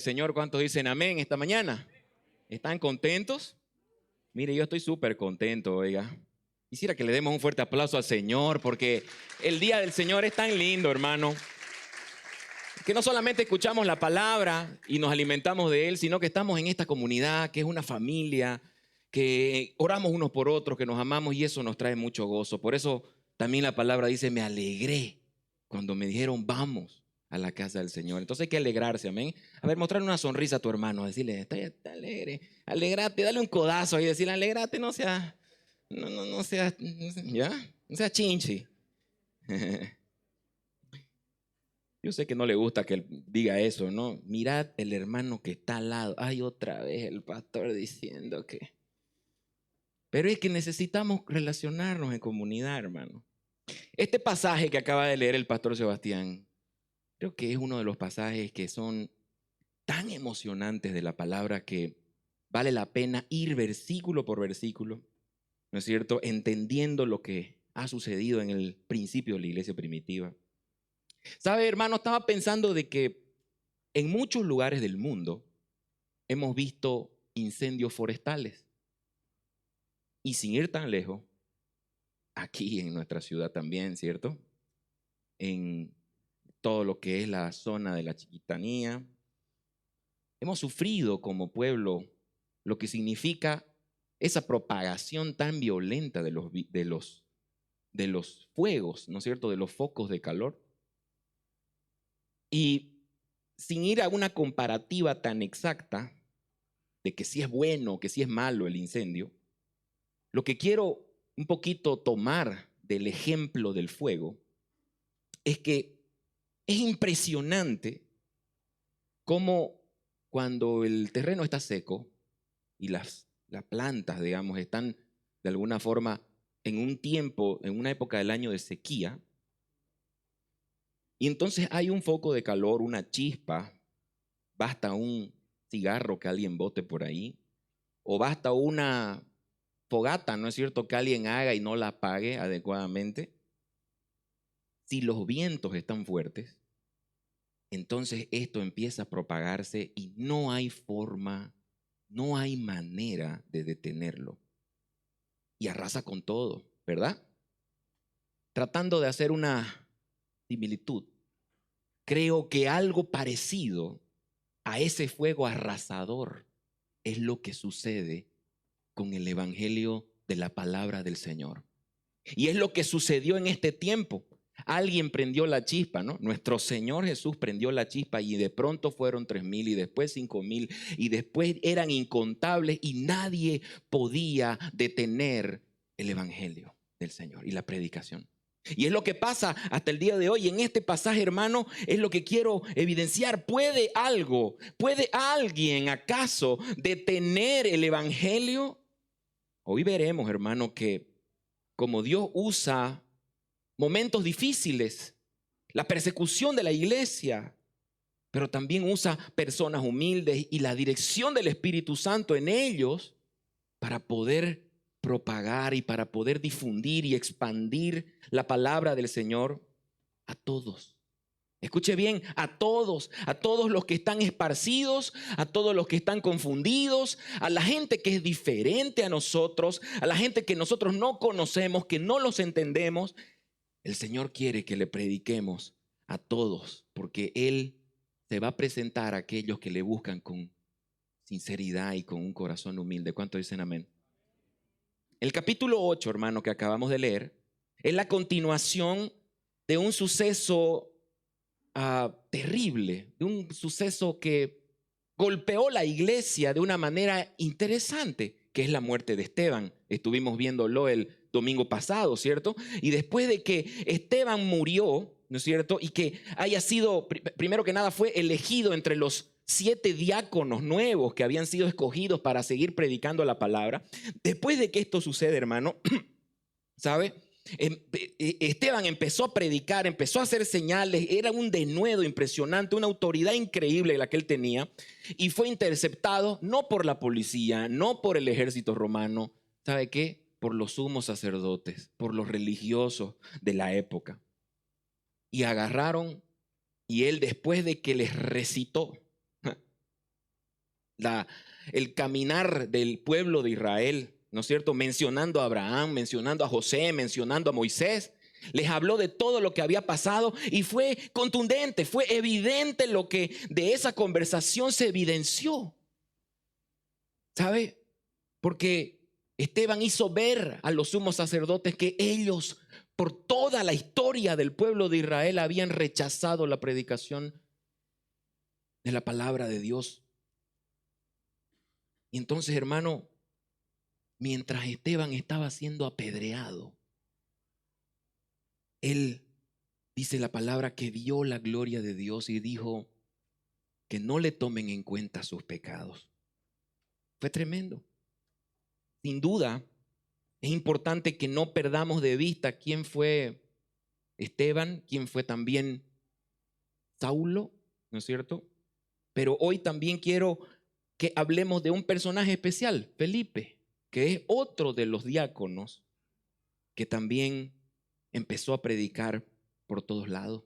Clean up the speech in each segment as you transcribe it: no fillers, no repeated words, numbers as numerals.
Señor, ¿cuántos dicen amén esta mañana? ¿Están contentos? Mire, yo estoy súper contento, oiga. Quisiera que le demos un fuerte aplauso al Señor porque el día del Señor es tan lindo, hermano. Que no solamente escuchamos la palabra y nos alimentamos de Él, sino que estamos en esta comunidad, que es una familia, que oramos unos por otros, que nos amamos y eso nos trae mucho gozo. Por eso también la palabra dice, me alegré cuando me dijeron, vamos a la casa del Señor. Entonces hay que alegrarse, amén. A ver, mostrarle una sonrisa a tu hermano, decirle, está alegre, alegrate, dale un codazo ahí, decirle, alegrate, no sea, no sea, ¿ya? No sea chinchi. Yo sé que no le gusta que él diga eso, ¿no? Mirad el hermano que está al lado. Ay, otra vez el pastor diciendo que... Pero es que necesitamos relacionarnos en comunidad, hermano. Este pasaje que acaba de leer el pastor Sebastián, creo que es uno de los pasajes que son tan emocionantes de la palabra que vale la pena ir versículo por versículo, ¿no es cierto? Entendiendo lo que ha sucedido en el principio de la iglesia primitiva. ¿Sabe, hermano? Estaba pensando de que en muchos lugares del mundo hemos visto incendios forestales. Y sin ir tan lejos, aquí en nuestra ciudad también, ¿cierto? En todo lo que es la zona de la Chiquitanía, hemos sufrido como pueblo lo que significa esa propagación tan violenta de los fuegos, ¿no es cierto? De los focos de calor. Y sin ir a una comparativa tan exacta de que si es bueno o que si es malo el incendio, lo que quiero un poquito tomar del ejemplo del fuego es que es impresionante cómo cuando el terreno está seco y las plantas, digamos, están de alguna forma en un tiempo, en una época del año de sequía, y entonces hay un foco de calor, una chispa, basta un cigarro que alguien bote por ahí, o basta una fogata, ¿no es cierto?, que alguien haga y no la apague adecuadamente. Si los vientos están fuertes, entonces esto empieza a propagarse y no hay forma, no hay manera de detenerlo. Y arrasa con todo, ¿verdad? Tratando de hacer una similitud, creo que algo parecido a ese fuego arrasador es lo que sucede con el evangelio de la palabra del Señor. Y es lo que sucedió en este tiempo. Alguien prendió la chispa, ¿no? Nuestro Señor Jesús prendió la chispa y de pronto fueron 3,000 y después 5,000 y después eran incontables y nadie podía detener el evangelio del Señor y la predicación. Y es lo que pasa hasta el día de hoy. En este pasaje, hermano, es lo que quiero evidenciar. ¿Puede alguien acaso detener el evangelio? Hoy veremos, hermano, que como Dios usa momentos difíciles, la persecución de la iglesia, pero también usa personas humildes y la dirección del Espíritu Santo en ellos para poder propagar y para poder difundir y expandir la palabra del Señor a todos. Escuche bien, a todos los que están esparcidos, a todos los que están confundidos, a la gente que es diferente a nosotros, a la gente que nosotros no conocemos, que no los entendemos. El Señor quiere que le prediquemos a todos, porque Él se va a presentar a aquellos que le buscan con sinceridad y con un corazón humilde. ¿Cuántos dicen amén? El capítulo 8, hermano, que acabamos de leer, es la continuación de un suceso terrible, de un suceso que golpeó la iglesia de una manera interesante, que es la muerte de Esteban. Estuvimos viéndolo el domingo pasado, ¿cierto? Y después de que Esteban murió, ¿no es cierto? Y que haya sido, primero que nada, fue elegido entre los 7 diáconos nuevos que habían sido escogidos para seguir predicando la palabra. Después de que esto sucede, hermano, ¿sabe? Esteban empezó a predicar, empezó a hacer señales, era un denuedo impresionante, una autoridad increíble la que él tenía, y fue interceptado no por la policía, no por el ejército romano, ¿sabe qué? Por los sumos sacerdotes, por los religiosos de la época. Y agarraron, y él, después de que les recitó el caminar del pueblo de Israel, ¿no es cierto? Mencionando a Abraham, mencionando a José, mencionando a Moisés. Les habló de todo lo que había pasado y fue contundente, fue evidente lo que de esa conversación se evidenció. ¿Sabe? Porque Esteban hizo ver a los sumos sacerdotes que ellos, por toda la historia del pueblo de Israel, habían rechazado la predicación de la palabra de Dios. Y entonces, hermano, mientras Esteban estaba siendo apedreado, él, dice la palabra, que vio la gloria de Dios y dijo que no le tomen en cuenta sus pecados. Fue tremendo. Sin duda, es importante que no perdamos de vista quién fue Esteban, quién fue también Saulo, ¿no es cierto? Pero hoy también quiero que hablemos de un personaje especial, Felipe, que es otro de los diáconos que también empezó a predicar por todos lados.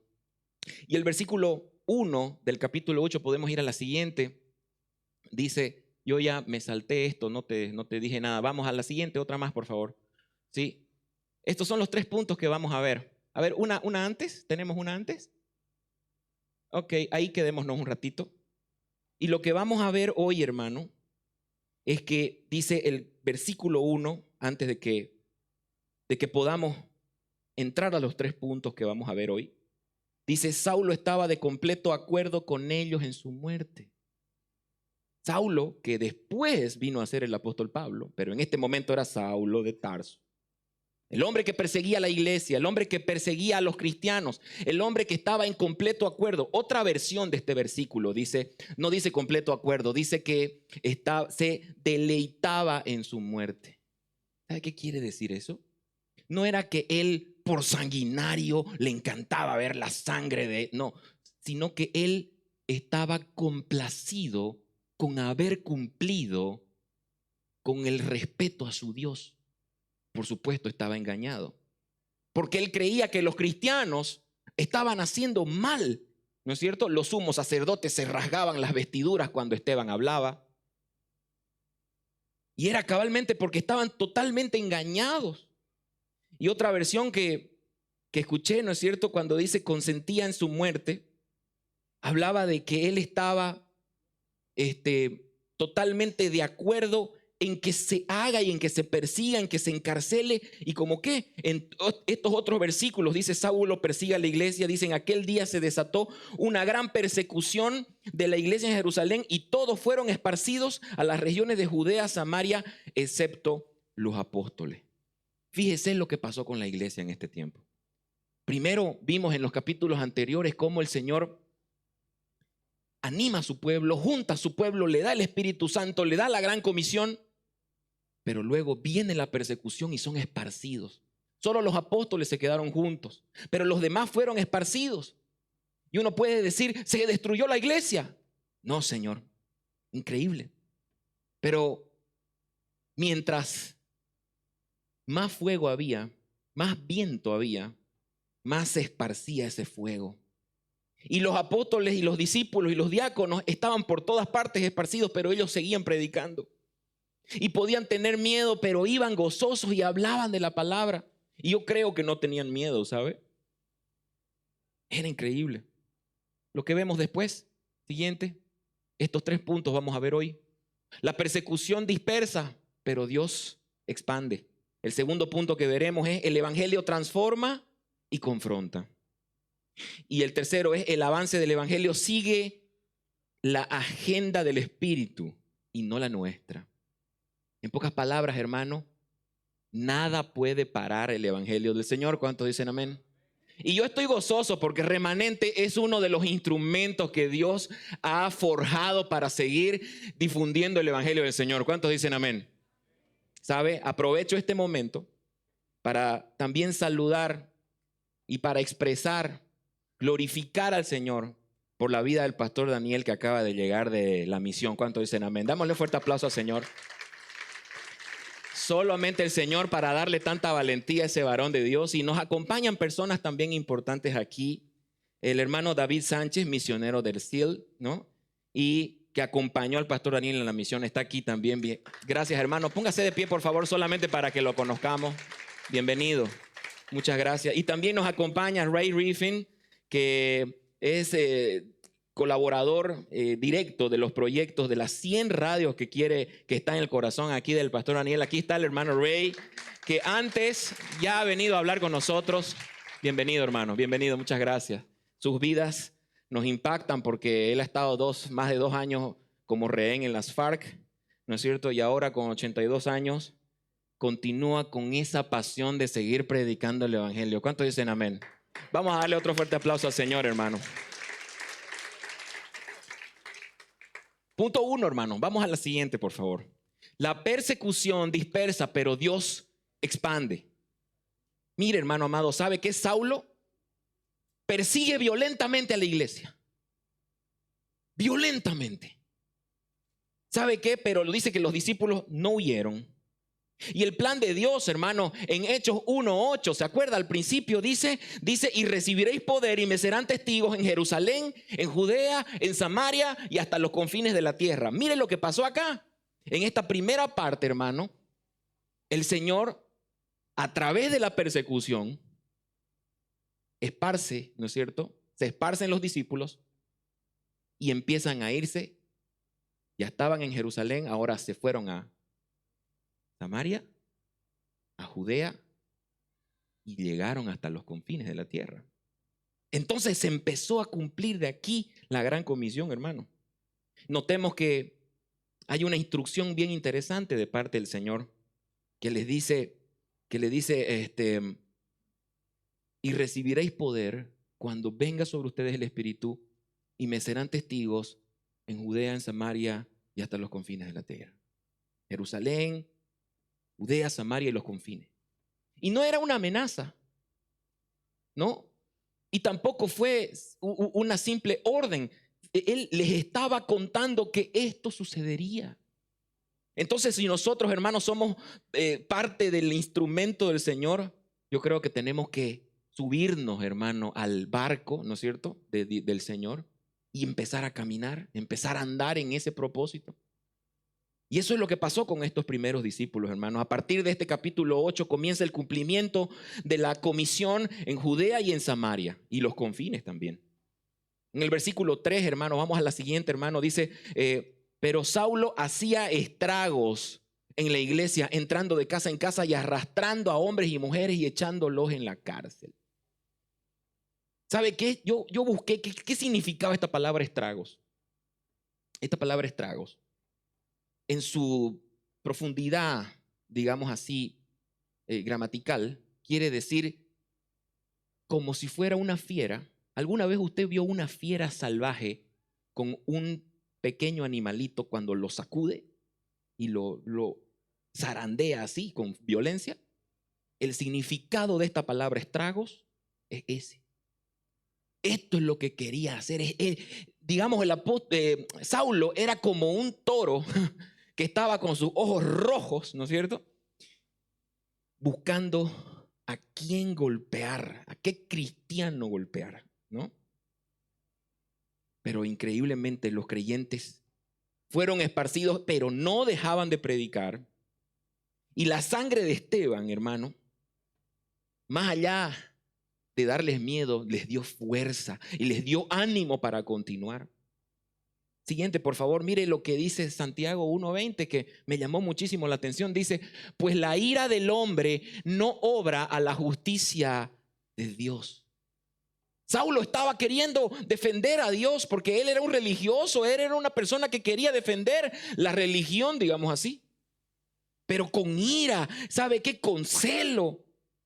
Y el versículo 1 del capítulo 8, podemos ir a la siguiente, dice: yo ya me salté esto, no te dije nada. Vamos a la siguiente, otra más, por favor. ¿Sí? Estos son los 3 puntos que vamos a ver. A ver, una antes. ¿Tenemos una antes? Ok, ahí quedémonos un ratito. Y lo que vamos a ver hoy, hermano, es que dice el versículo 1, antes de que podamos entrar a los 3 puntos que vamos a ver hoy. Dice: Saulo estaba de completo acuerdo con ellos en su muerte. Saulo, que después vino a ser el apóstol Pablo, pero en este momento era Saulo de Tarso. El hombre que perseguía a la iglesia, el hombre que perseguía a los cristianos, el hombre que estaba en completo acuerdo. Otra versión de este versículo dice, no dice completo acuerdo, dice que se deleitaba en su muerte. ¿Sabe qué quiere decir eso? No era que él, por sanguinario, le encantaba ver la sangre no, sino que él estaba complacido con haber cumplido con el respeto a su Dios. Por supuesto, estaba engañado, porque él creía que los cristianos estaban haciendo mal, ¿no es cierto? Los sumos sacerdotes se rasgaban las vestiduras cuando Esteban hablaba, y era cabalmente porque estaban totalmente engañados. Y otra versión que escuché, ¿no es cierto?, cuando dice consentía en su muerte, hablaba de que él estaba totalmente de acuerdo en que se haga y en que se persiga, en que se encarcele. Y como que en estos otros versículos dice: Saulo persigue a la iglesia. Dice: en aquel día se desató una gran persecución de la iglesia en Jerusalén y todos fueron esparcidos a las regiones de Judea, Samaria, excepto los apóstoles. Fíjese lo que pasó con la iglesia en este tiempo. Primero vimos en los capítulos anteriores cómo el Señor anima a su pueblo, junta a su pueblo, le da el Espíritu Santo, le da la gran comisión, pero luego viene la persecución y son esparcidos. Solo los apóstoles se quedaron juntos, pero los demás fueron esparcidos. Y uno puede decir: se destruyó la iglesia. No, Señor, increíble. Pero mientras más fuego había, más viento había, más se esparcía ese fuego. Y los apóstoles y los discípulos y los diáconos estaban por todas partes esparcidos, pero ellos seguían predicando. Y podían tener miedo, pero iban gozosos y hablaban de la palabra. Y yo creo que no tenían miedo, ¿sabe? Era increíble. Lo que vemos después, siguiente, estos 3 puntos vamos a ver hoy. La persecución dispersa, pero Dios expande. El segundo punto que veremos es: el evangelio transforma y confronta. Y el tercero es: el avance del evangelio sigue la agenda del Espíritu y no la nuestra. En pocas palabras, hermano, nada puede parar el evangelio del Señor. ¿Cuántos dicen amén? Y yo estoy gozoso porque Remanente es uno de los instrumentos que Dios ha forjado para seguir difundiendo el evangelio del Señor. ¿Cuántos dicen amén? ¿Sabe? Aprovecho este momento para también saludar y para expresar, glorificar al Señor por la vida del pastor Daniel, que acaba de llegar de la misión. ¿Cuántos dicen amén? Dámosle un fuerte aplauso al Señor. Solamente el Señor para darle tanta valentía a ese varón de Dios. Y nos acompañan personas también importantes aquí. El hermano David Sánchez, misionero del SEAL, ¿no? Y que acompañó al pastor Daniel en la misión, está aquí también. Bien. Gracias, hermano. Póngase de pie, por favor, solamente para que lo conozcamos. Bienvenido. Muchas gracias. Y también nos acompaña Ray Riffin, que es colaborador directo de los proyectos de las 100 radios que está en el corazón aquí del pastor Daniel. Aquí está el hermano Ray, que antes ya ha venido a hablar con nosotros. Bienvenido, hermano. Bienvenido. Muchas gracias. Sus vidas nos impactan porque él ha estado más de 2 años como rehén en las FARC, ¿no es cierto? Y ahora con 82 años continúa con esa pasión de seguir predicando el evangelio. ¿Cuántos dicen amén? Vamos a darle otro fuerte aplauso al Señor, hermano. Punto 1, hermano. Vamos a la siguiente, por favor. La persecución dispersa, pero Dios expande. Mire, hermano amado, ¿sabe qué? Saulo persigue violentamente a la iglesia. Violentamente. ¿Sabe qué? Pero dice que los discípulos no huyeron. Y el plan de Dios, hermano, en Hechos 1:8, ¿se acuerda? Al principio dice, y recibiréis poder y me serán testigos en Jerusalén, en Judea, en Samaria y hasta los confines de la tierra. Mire lo que pasó acá. En esta primera parte, hermano, el Señor, a través de la persecución, esparce, ¿no es cierto? Se esparcen los discípulos y empiezan a irse. Ya estaban en Jerusalén, ahora se fueron a Samaria, a Judea y llegaron hasta los confines de la tierra. Entonces se empezó a cumplir de aquí la gran comisión, hermano. Notemos que hay una instrucción bien interesante de parte del Señor que le dice, y recibiréis poder cuando venga sobre ustedes el Espíritu y me serán testigos en Judea, en Samaria y hasta los confines de la tierra. Jerusalén, Judea, Samaria y los confines. Y no era una amenaza, ¿no? Y tampoco fue una simple orden. Él les estaba contando que esto sucedería. Entonces, si nosotros, hermanos, somos parte del instrumento del Señor, yo creo que tenemos que subirnos, hermano, al barco, ¿no es cierto?, del Señor y empezar a caminar, empezar a andar en ese propósito. Y eso es lo que pasó con estos primeros discípulos, hermanos. A partir de este capítulo 8 comienza el cumplimiento de la comisión en Judea y en Samaria y los confines también. En el versículo 3, hermano, vamos a la siguiente, hermano, dice, pero Saulo hacía estragos en la iglesia, entrando de casa en casa y arrastrando a hombres y mujeres y echándolos en la cárcel. ¿Sabe qué? Yo busqué qué significaba esta palabra estragos. Esta palabra estragos, en su profundidad, digamos así, gramatical, quiere decir como si fuera una fiera. ¿Alguna vez usted vio una fiera salvaje con un pequeño animalito cuando lo sacude y lo zarandea así con violencia? El significado de esta palabra estragos es ese. Esto es lo que quería hacer. Digamos, Saulo era como un toro que estaba con sus ojos rojos, ¿no es cierto?, buscando a quién golpear, a qué cristiano golpear, ¿no? Pero increíblemente los creyentes fueron esparcidos, pero no dejaban de predicar. Y la sangre de Esteban, hermano, más allá de darles miedo, les dio fuerza y les dio ánimo para continuar. Siguiente, por favor, mire lo que dice Santiago 1:20, que me llamó muchísimo la atención. Dice, pues la ira del hombre no obra a la justicia de Dios. Saulo estaba queriendo defender a Dios porque él era un religioso, él era una persona que quería defender la religión, digamos así. Pero con ira, ¿sabe qué? Con celo.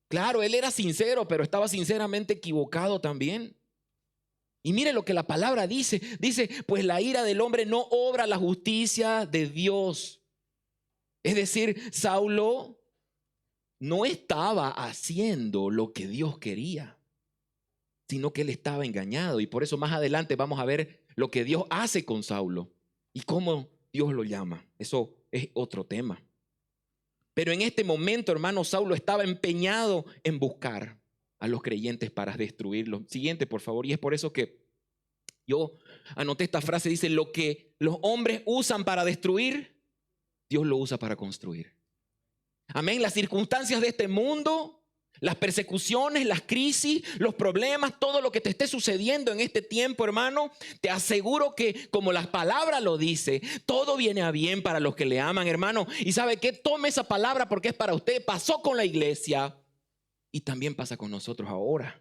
Claro, él era sincero, pero estaba sinceramente equivocado también. Y mire lo que la palabra dice. Dice, pues la ira del hombre no obra la justicia de Dios. Es decir, Saulo no estaba haciendo lo que Dios quería, sino que él estaba engañado. Y por eso más adelante vamos a ver lo que Dios hace con Saulo y cómo Dios lo llama. Eso es otro tema. Pero en este momento, hermano, Saulo estaba empeñado en buscar a los creyentes para destruirlos. Siguiente, por favor. Y es por eso que Yo anoté esta frase, dice, lo que los hombres usan para destruir, Dios lo usa para construir. Amén. Las circunstancias de este mundo, las persecuciones, las crisis, los problemas, todo lo que te esté sucediendo en este tiempo, hermano, te aseguro que, como la palabra lo dice, todo viene a bien para los que le aman, hermano. Y sabe qué, tome esa palabra porque es para usted. Pasó con la iglesia y también pasa con nosotros ahora.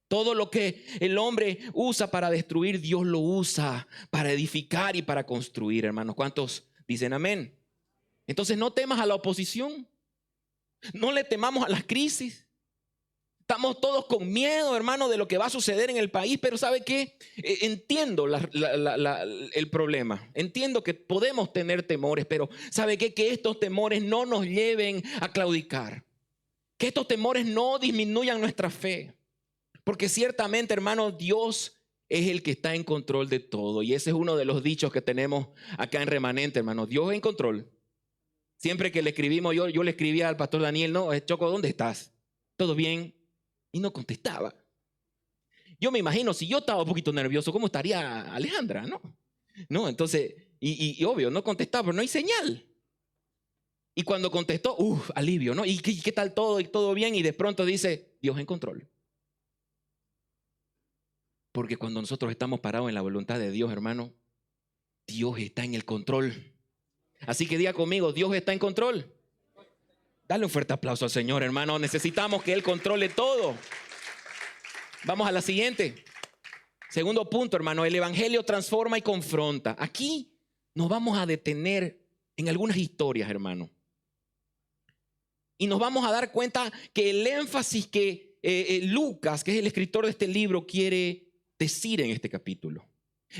Todo lo que el hombre usa para destruir, Dios lo usa para edificar y para construir, hermanos. ¿Cuántos dicen amén? Entonces no temas a la oposición, no le temamos a las crisis. Estamos todos con miedo, hermano, de lo que va a suceder en el país, pero ¿sabe qué? Entiendo el problema. Entiendo que podemos tener temores, pero ¿sabe qué? Que estos temores no nos lleven a claudicar. Que estos temores no disminuyan nuestra fe. Porque ciertamente, hermano, Dios es el que está en control de todo. Y ese es uno de los dichos que tenemos acá en Remanente, hermano. Dios en control. Siempre que le escribimos, yo le escribía al pastor Daniel, no, Choco, ¿dónde estás? ¿Todo bien? Y no contestaba. Yo me imagino, si yo estaba un poquito nervioso, ¿cómo estaría Alejandra? No, entonces, y obvio, no contestaba, pero no hay señal. Y cuando contestó, alivio, ¿no? ¿Y qué tal todo? ¿Y todo bien? Y de pronto dice, Dios en control. Porque cuando nosotros estamos parados en la voluntad de Dios, hermano, Dios está en el control. Así que diga conmigo, Dios está en control. Dale un fuerte aplauso al Señor, hermano. Necesitamos que Él controle todo. Vamos a la siguiente. Segundo punto, hermano. El evangelio transforma y confronta. Aquí nos vamos a detener en algunas historias, hermano. Y nos vamos a dar cuenta que el énfasis que Lucas, que es el escritor de este libro, quiere decir en este capítulo.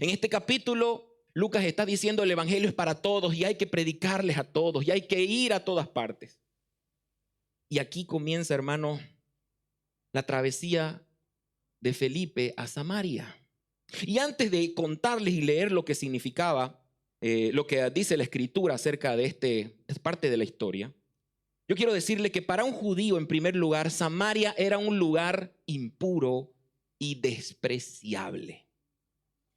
En este capítulo, Lucas está diciendo el evangelio es para todos y hay que predicarles a todos y hay que ir a todas partes. Y aquí comienza, hermano, la travesía de Felipe a Samaria. Y antes de contarles y leer lo que significaba, lo que dice la escritura acerca de esta parte de la historia, yo quiero decirle que para un judío, en primer lugar, Samaria era un lugar impuro y despreciable.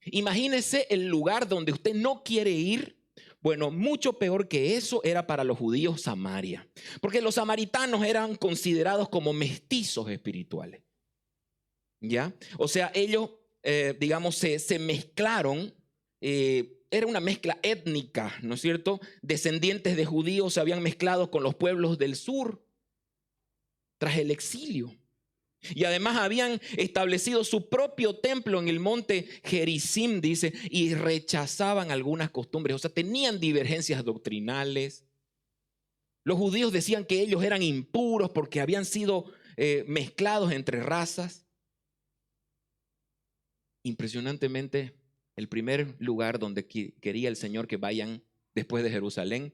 Imagínese el lugar donde usted no quiere ir. Bueno, mucho peor que eso era para los judíos Samaria, porque los samaritanos eran considerados como mestizos espirituales. ¿Ya? O sea, ellos, digamos, se mezclaron, era una mezcla étnica, ¿no es cierto? Descendientes de judíos se habían mezclado con los pueblos del sur tras el exilio. Y además habían establecido su propio templo en el monte Gerizim, dice, y rechazaban algunas costumbres. O sea, tenían divergencias doctrinales. Los judíos decían que ellos eran impuros porque habían sido mezclados entre razas. Impresionantemente, el primer lugar donde quería el Señor que vayan después de Jerusalén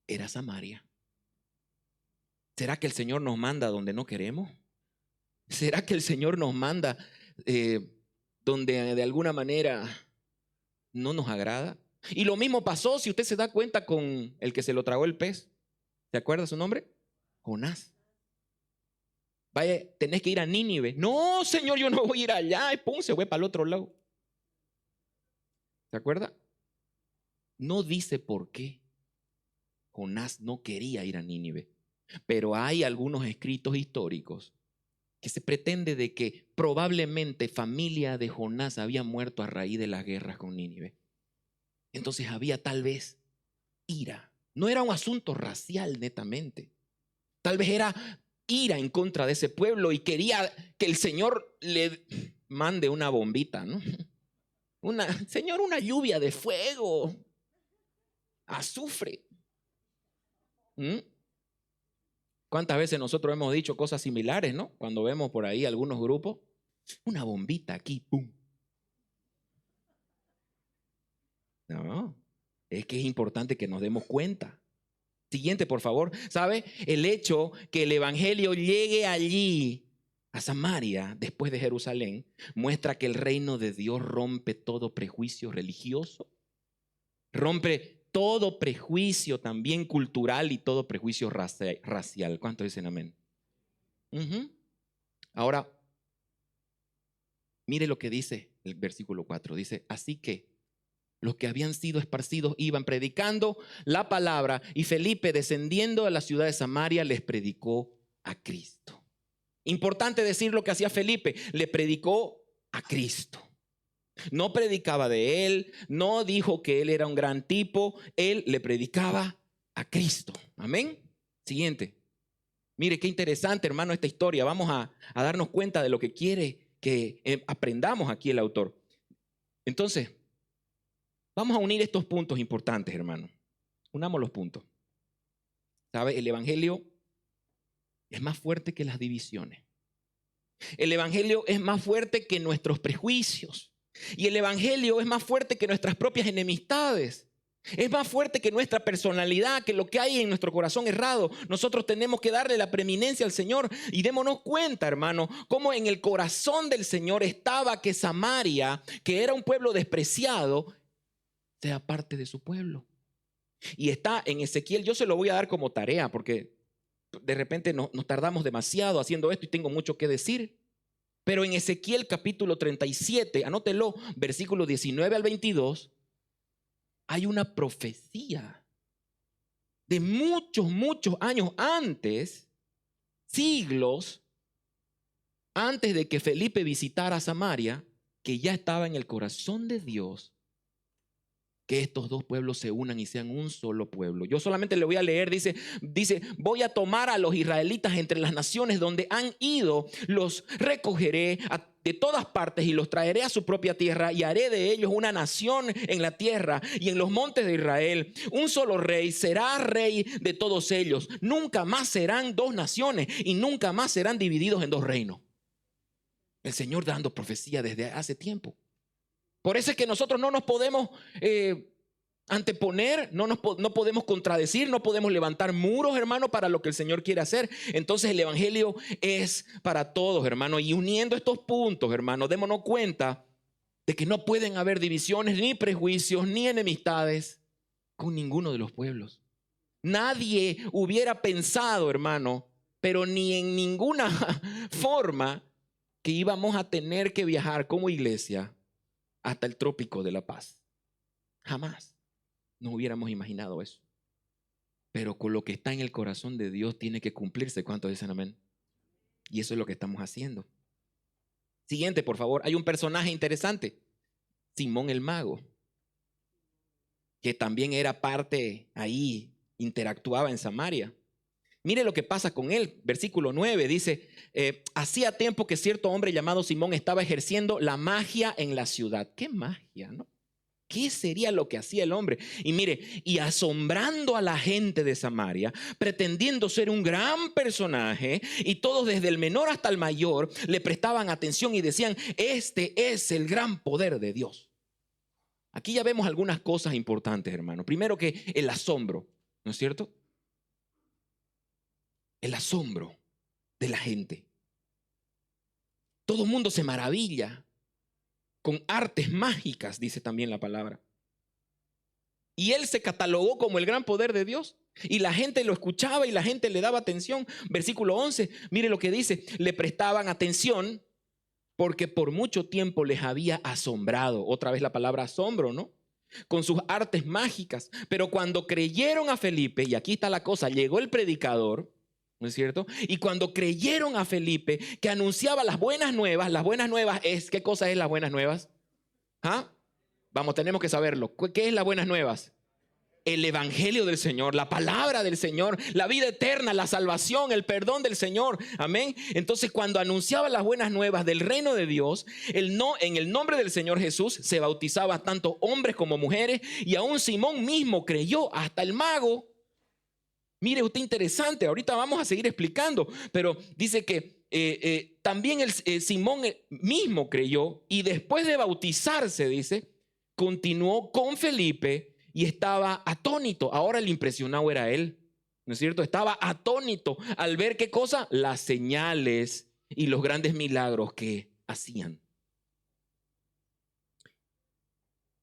era Samaria. ¿Será que el Señor nos manda donde no queremos? ¿Será que el Señor nos manda donde de alguna manera no nos agrada? Y lo mismo pasó, si usted se da cuenta, con el que se lo tragó el pez. ¿Se acuerda su nombre? Jonás. Vaya, tenés que ir a Nínive. No, Señor, yo no voy a ir allá. Y pum, se fue para el otro lado. ¿Se acuerda? No dice por qué Jonás no quería ir a Nínive. Pero hay algunos escritos históricos que se pretende de que probablemente familia de Jonás había muerto a raíz de las guerras con Nínive. Entonces había tal vez ira. No era un asunto racial netamente. Tal vez era ira en contra de ese pueblo y quería que el Señor le mande una bombita, ¿no? Señor, una lluvia de fuego, azufre. ¿Cuántas veces nosotros hemos dicho cosas similares, no? Cuando vemos por ahí algunos grupos, una bombita aquí, pum. No, es que es importante que nos demos cuenta. Siguiente, por favor. ¿Sabe? El hecho que el evangelio llegue allí, a Samaria, después de Jerusalén, muestra que el reino de Dios rompe todo prejuicio religioso, rompe todo prejuicio también cultural y todo prejuicio racial. ¿Cuántos dicen amén? Ahora, Mire lo que dice el versículo 4. Dice, así que los que habían sido esparcidos iban predicando la palabra y Felipe, descendiendo a la ciudad de Samaria, les predicó a Cristo. Importante decir lo que hacía Felipe, le predicó a Cristo. No predicaba de él, no dijo que él era un gran tipo, él le predicaba a Cristo. Amén. Siguiente. Mire qué interesante, hermano, esta historia. Vamos a darnos cuenta de lo que quiere que aprendamos aquí el autor. Entonces, vamos a unir estos puntos importantes, hermano. Unamos los puntos. ¿Sabe? El evangelio es más fuerte que las divisiones. El evangelio es más fuerte que nuestros prejuicios. Y el evangelio es más fuerte que nuestras propias enemistades. Es más fuerte que nuestra personalidad, que lo que hay en nuestro corazón errado. Nosotros tenemos que darle la preeminencia al Señor. Y démonos cuenta, hermano, cómo en el corazón del Señor estaba que Samaria, que era un pueblo despreciado, sea parte de su pueblo. Y está en Ezequiel, yo se lo voy a dar como tarea, porque de repente nos tardamos demasiado haciendo esto y tengo mucho que decir. Pero en Ezequiel capítulo 37, anótelo, versículos 19 al 22, hay una profecía de muchos años antes, siglos antes de que Felipe visitara Samaria, que ya estaba en el corazón de Dios que estos dos pueblos se unan y sean un solo pueblo. Yo solamente le voy a leer, dice, voy a tomar a los israelitas entre las naciones donde han ido, los recogeré de todas partes y los traeré a su propia tierra y haré de ellos una nación en la tierra y en los montes de Israel. Un solo rey será rey de todos ellos. Nunca más serán dos naciones y nunca más serán divididos en dos reinos. El Señor dando profecía desde hace tiempo. Por eso es que nosotros no nos podemos anteponer, no podemos contradecir, no podemos levantar muros, hermano, para lo que el Señor quiere hacer. Entonces el evangelio es para todos, hermano. Y uniendo estos puntos, hermano, démonos cuenta de que no pueden haber divisiones, ni prejuicios, ni enemistades con ninguno de los pueblos. Nadie hubiera pensado, hermano, pero ni en ninguna forma que íbamos a tener que viajar como iglesia hasta el trópico de La Paz. Jamás nos hubiéramos imaginado eso. Pero con lo que está en el corazón de Dios tiene que cumplirse. ¿Cuántos dicen amén? Y eso es lo que estamos haciendo. Siguiente, por favor. Hay un personaje interesante. Simón el Mago. Que también era parte ahí, interactuaba en Samaria. Mire lo que pasa con él. Versículo 9 dice, hacía tiempo que cierto hombre llamado Simón estaba ejerciendo la magia en la ciudad. ¿Qué magia, no? ¿Qué sería lo que hacía el hombre? Y mire, y asombrando a la gente de Samaria, pretendiendo ser un gran personaje, y todos desde el menor hasta el mayor le prestaban atención y decían, este es el gran poder de Dios. Aquí ya vemos algunas cosas importantes, hermano. Primero que el asombro, ¿no es cierto? El asombro de la gente. Todo el mundo se maravilla con artes mágicas, dice también la palabra. Y él se catalogó como el gran poder de Dios. Y la gente lo escuchaba y la gente le daba atención. Versículo 11, mire lo que dice. Le prestaban atención porque por mucho tiempo les había asombrado. Otra vez la palabra asombro, ¿no? Con sus artes mágicas. Pero cuando creyeron a Felipe, y aquí está la cosa, llegó el predicador, ¿no es cierto? Y cuando creyeron a Felipe, que anunciaba las buenas nuevas es, ¿qué cosa es las buenas nuevas? ¿Ah? Vamos, tenemos que saberlo. ¿Qué es las buenas nuevas? El evangelio del Señor, la palabra del Señor, la vida eterna, la salvación, el perdón del Señor. Amén. Entonces, cuando anunciaba las buenas nuevas del reino de Dios, en el nombre del Señor Jesús se bautizaba tanto hombres como mujeres, y aún Simón mismo creyó, hasta el mago. Mire usted, interesante, ahorita vamos a seguir explicando, pero dice que también Simón mismo creyó, y después de bautizarse, dice, continuó con Felipe y estaba atónito. Ahora el impresionado era él, ¿no es cierto? Estaba atónito al ver qué cosa, las señales y los grandes milagros que hacían.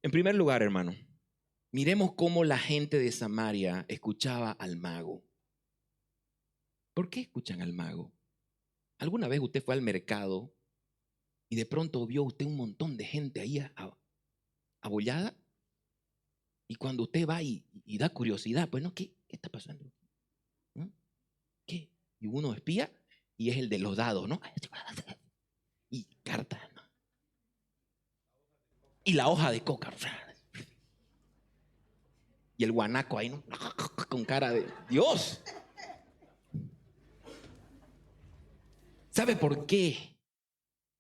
En primer lugar, hermano, miremos cómo la gente de Samaria escuchaba al mago. ¿Por qué escuchan al mago? ¿Alguna vez usted fue al mercado y de pronto vio usted un montón de gente ahí abollada, y cuando usted va y da curiosidad, pues no, ¿qué está pasando? ¿No? ¿Qué? Y uno espía y es el de los dados, ¿no? Y cartas, ¿no? Y la hoja de coca. Y el guanaco ahí, ¿no? Con cara de Dios. ¿Sabe por qué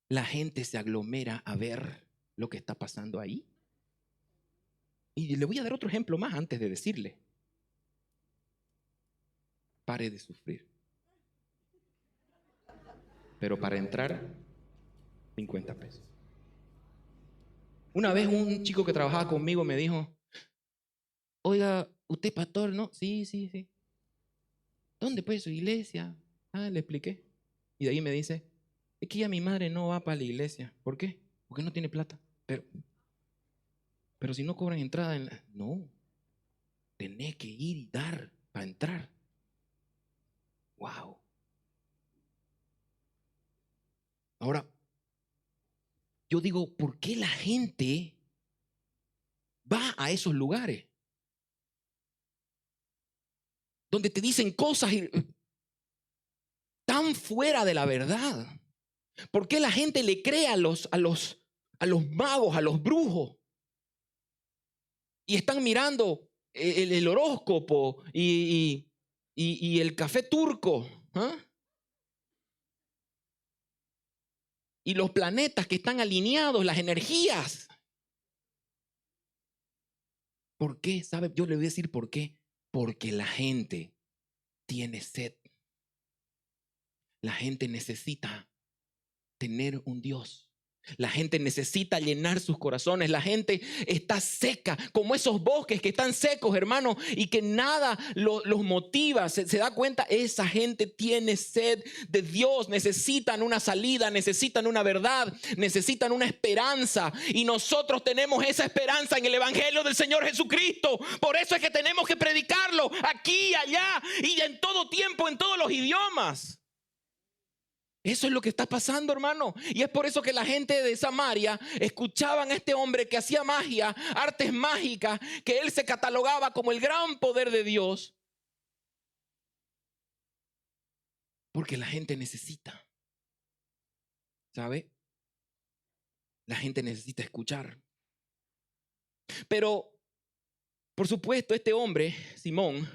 la gente se aglomera a ver lo que está pasando ahí? Y le voy a dar otro ejemplo más antes de decirle. Pare de sufrir. Pero para entrar, 50 pesos. Una vez un chico que trabajaba conmigo me dijo, oiga, ¿usted es pastor, no? Sí, sí, sí. ¿Dónde pues su iglesia? Ah, le expliqué. Y de ahí me dice, es que ya mi madre no va para la iglesia. ¿Por qué? Porque no tiene plata. Pero si no cobran entrada en la... No, tenés que ir y dar para entrar. Wow. Ahora, yo digo, ¿por qué la gente va a esos lugares? Donde te dicen cosas tan fuera de la verdad. ¿Por qué la gente le cree a los magos, a los brujos? Y están mirando el horóscopo y el café turco. ¿Ah? Y los planetas que están alineados, las energías. ¿Por qué? ¿Sabe? Yo le voy a decir por qué. Porque la gente tiene sed. La gente necesita tener un Dios. La gente necesita llenar sus corazones. La gente está seca, como esos bosques que están secos, hermano, y que nada los motiva. Se da cuenta, esa gente tiene sed de Dios. Necesitan una salida, necesitan una verdad, necesitan una esperanza. Y nosotros tenemos esa esperanza en el Evangelio del Señor Jesucristo. Por eso es que tenemos que predicarlo aquí, allá y en todo tiempo, en todos los idiomas. Eso es lo que está pasando, hermano. Y es por eso que la gente de Samaria escuchaban a este hombre que hacía magia, artes mágicas, que él se catalogaba como el gran poder de Dios. Porque la gente necesita, ¿sabe? La gente necesita escuchar. Pero, por supuesto, este hombre, Simón,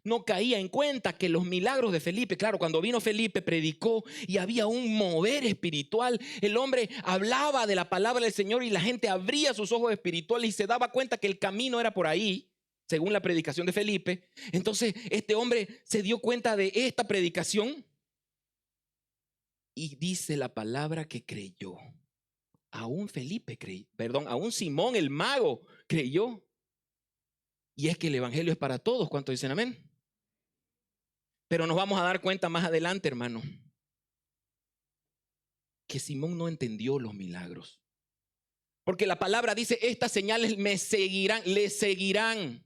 no caía en cuenta que los milagros de Felipe, claro, cuando vino Felipe predicó y había un mover espiritual. El hombre hablaba de la palabra del Señor y la gente abría sus ojos espirituales y se daba cuenta que el camino era por ahí, según la predicación de Felipe. Entonces este hombre se dio cuenta de esta predicación y dice la palabra que creyó. Aún Felipe creyó, aún Simón el mago creyó. Y es que el evangelio es para todos. ¿Cuántos dicen amén? Pero nos vamos a dar cuenta más adelante, hermano, que Simón no entendió los milagros. Porque la palabra dice, estas señales me seguirán, le seguirán.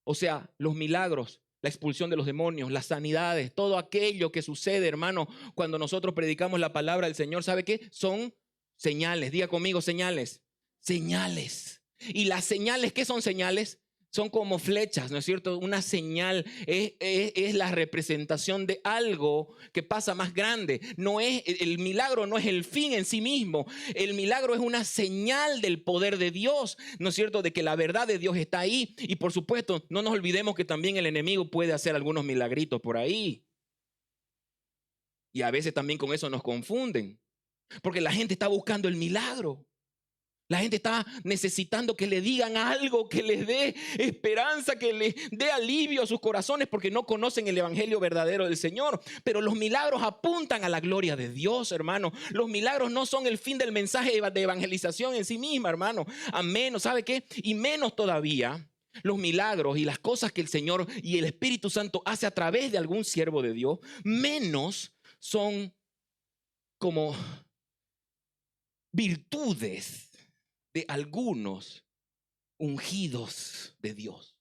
O sea, los milagros, la expulsión de los demonios, las sanidades, todo aquello que sucede, hermano, cuando nosotros predicamos la palabra del Señor, ¿sabe qué? Son señales. Diga conmigo, señales. Señales. Y las señales, ¿qué son señales? Son como flechas, ¿no es cierto? Una señal es la representación de algo que pasa más grande. No es, el milagro no es el fin en sí mismo. El milagro es una señal del poder de Dios, ¿no es cierto? De que la verdad de Dios está ahí. Y por supuesto, no nos olvidemos que también el enemigo puede hacer algunos milagritos por ahí. Y a veces también con eso nos confunden. Porque la gente está buscando el milagro. La gente está necesitando que le digan algo, que les dé esperanza, que les dé alivio a sus corazones porque no conocen el evangelio verdadero del Señor. Pero los milagros apuntan a la gloria de Dios, hermano. Los milagros no son el fin del mensaje de evangelización en sí misma, hermano. A menos, ¿sabe qué? Y menos todavía los milagros y las cosas que el Señor y el Espíritu Santo hace a través de algún siervo de Dios, menos son como virtudes de algunos ungidos de Dios,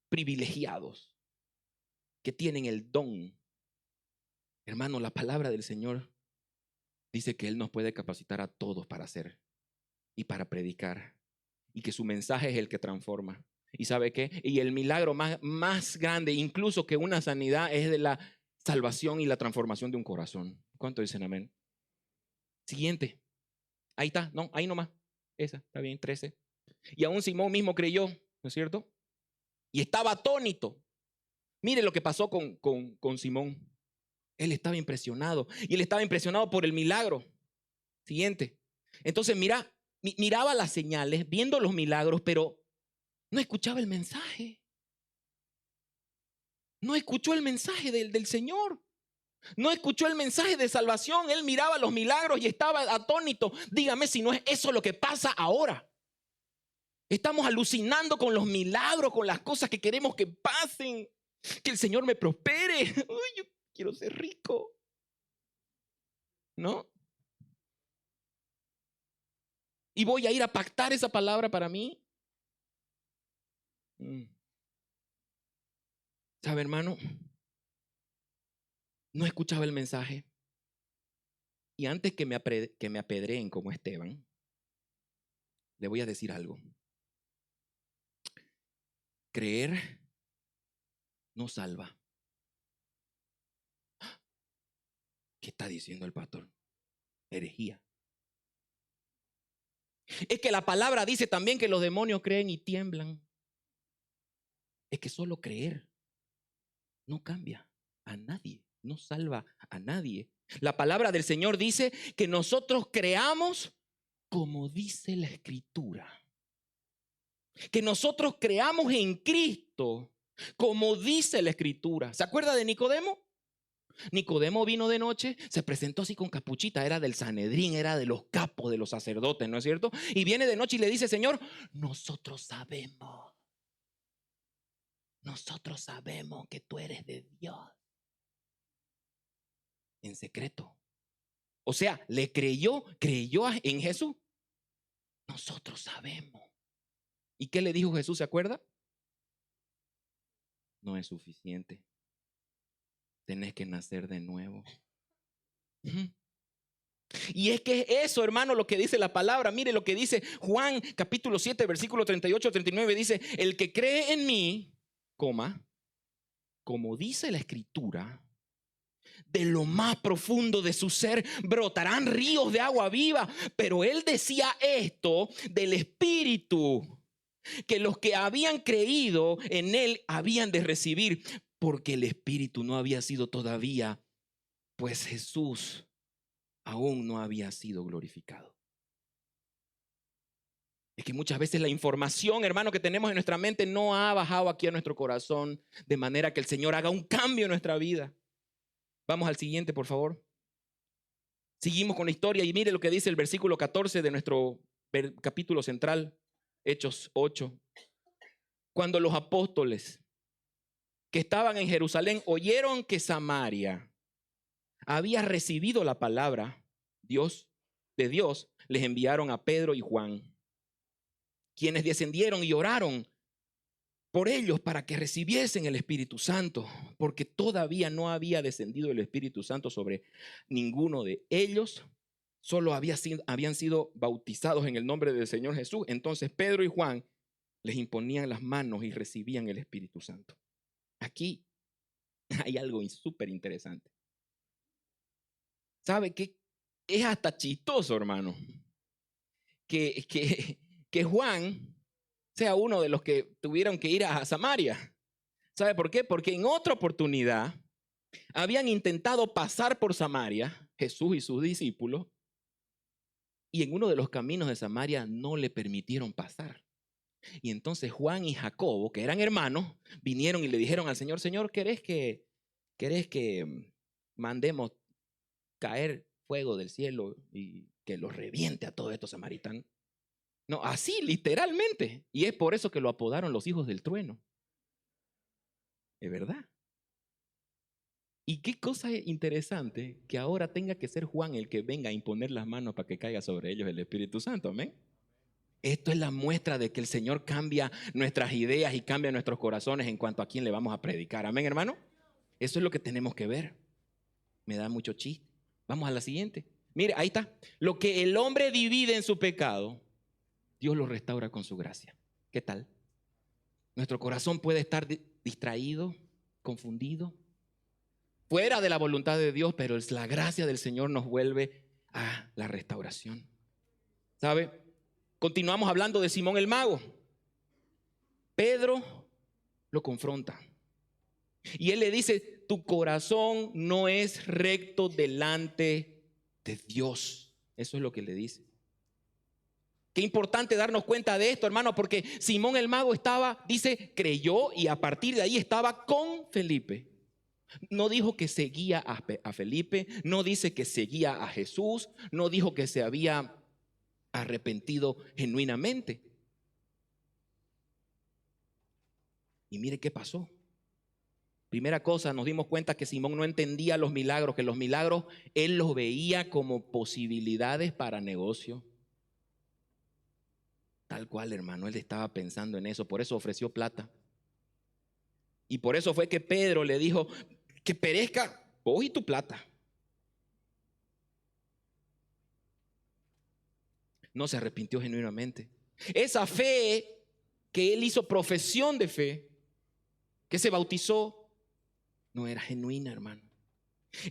privilegiados, que tienen el don Hermano, la palabra del Señor dice que Él nos puede capacitar a todos para hacer y para predicar, y que su mensaje es el que transforma. ¿Y sabe qué? Y el milagro más grande, incluso que una sanidad, es de la salvación y la transformación de un corazón. ¿Cuánto dicen amén? Siguiente. Ahí está. No, ahí nomás. Esa, está bien, 13. Y aún Simón mismo creyó, ¿no es cierto? Y estaba atónito. Mire lo que pasó con Simón. Él estaba impresionado. Y él estaba impresionado por el milagro. Siguiente. Entonces miraba las señales, viendo los milagros, pero no escuchaba el mensaje. No escuchó el mensaje del Señor. No escuchó el mensaje de salvación. Él miraba los milagros y estaba atónito. Dígame si no es eso lo que pasa ahora. Estamos alucinando con los milagros, con las cosas que queremos que pasen. Que el Señor me prospere. Uy, yo quiero ser rico. ¿No? Y voy a ir a pactar esa palabra para mí. ¿Sabe, hermano? No escuchaba el mensaje. Y antes que me apedreen como Esteban, le voy a decir algo. Creer no salva. ¿Qué está diciendo el pastor? Herejía. Es que la palabra dice también que los demonios creen y tiemblan. Es que solo creer no cambia a nadie, no salva a nadie. La palabra del Señor dice que nosotros creamos como dice la Escritura. Que nosotros creamos en Cristo como dice la Escritura. ¿Se acuerda de Nicodemo? Nicodemo vino de noche, se presentó así con capuchita, era del Sanedrín, era de los capos de los sacerdotes, ¿no es cierto? Y viene de noche y le dice: Señor, nosotros sabemos que tú eres de Dios. En secreto. O sea, creyó en Jesús. Nosotros sabemos. ¿Y qué le dijo Jesús? ¿Se acuerda? No es suficiente. Tenés que nacer de nuevo. Y es que eso, hermano, lo que dice la palabra. Mire lo que dice Juan capítulo 7, versículo 38-39. Dice: el que cree en mí, como dice la Escritura, de lo más profundo de su ser brotarán ríos de agua viva. Pero él decía esto del Espíritu que los que habían creído en él habían de recibir, porque el Espíritu no había sido todavía, pues Jesús aún no había sido glorificado. Es que muchas veces la información, hermano, que tenemos en nuestra mente no ha bajado aquí a nuestro corazón, de manera que el Señor haga un cambio en nuestra vida. Vamos al siguiente, por favor. Seguimos con la historia y mire lo que dice el versículo 14 de nuestro capítulo central, Hechos 8. Cuando los apóstoles que estaban en Jerusalén oyeron que Samaria había recibido la palabra de Dios, les enviaron a Pedro y Juan, quienes descendieron y oraron por ellos para que recibiesen el Espíritu Santo, porque todavía no había descendido el Espíritu Santo sobre ninguno de ellos, solo habían sido bautizados en el nombre del Señor Jesús. Entonces Pedro y Juan les imponían las manos y recibían el Espíritu Santo. Aquí hay algo súper interesante. ¿Sabe qué? Es hasta chistoso, hermano, que Juan sea uno de los que tuvieron que ir a Samaria. ¿Sabe por qué? Porque en otra oportunidad habían intentado pasar por Samaria, Jesús y sus discípulos, y en uno de los caminos de Samaria no le permitieron pasar. Y entonces Juan y Jacobo, que eran hermanos, vinieron y le dijeron al Señor: Señor, ¿querés que mandemos caer fuego del cielo y que los reviente a todos estos samaritanos? No, así literalmente. Y es por eso que lo apodaron los hijos del trueno. Es verdad. Y qué cosa interesante que ahora tenga que ser Juan el que venga a imponer las manos para que caiga sobre ellos el Espíritu Santo. Amén. Esto es la muestra de que el Señor cambia nuestras ideas y cambia nuestros corazones en cuanto a quién le vamos a predicar. Amén, hermano. Eso es lo que tenemos que ver. Me da mucho chiste. Vamos a la siguiente. Mire, ahí está. Lo que el hombre divide en su pecado, Dios lo restaura con su gracia. ¿Qué tal? Nuestro corazón puede estar distraído, confundido, fuera de la voluntad de Dios, pero es la gracia del Señor nos vuelve a la restauración. ¿Sabe? Continuamos hablando de Simón el mago. Pedro lo confronta y él le dice: tu corazón no es recto delante de Dios. Eso es lo que le dice. Qué importante darnos cuenta de esto, hermano, porque Simón el mago creyó y a partir de ahí estaba con Felipe. No dijo que seguía a Felipe, no dice que seguía a Jesús, no dijo que se había arrepentido genuinamente. Y mire qué pasó. Primera cosa, nos dimos cuenta que Simón no entendía los milagros, que los milagros él los veía como posibilidades para negocio. Tal cual, hermano, él estaba pensando en eso, por eso ofreció plata. Y por eso fue que Pedro le dijo: que perezca vos y tu plata. No se arrepintió genuinamente. Esa fe que él hizo profesión de fe, que se bautizó, no era genuina, hermano.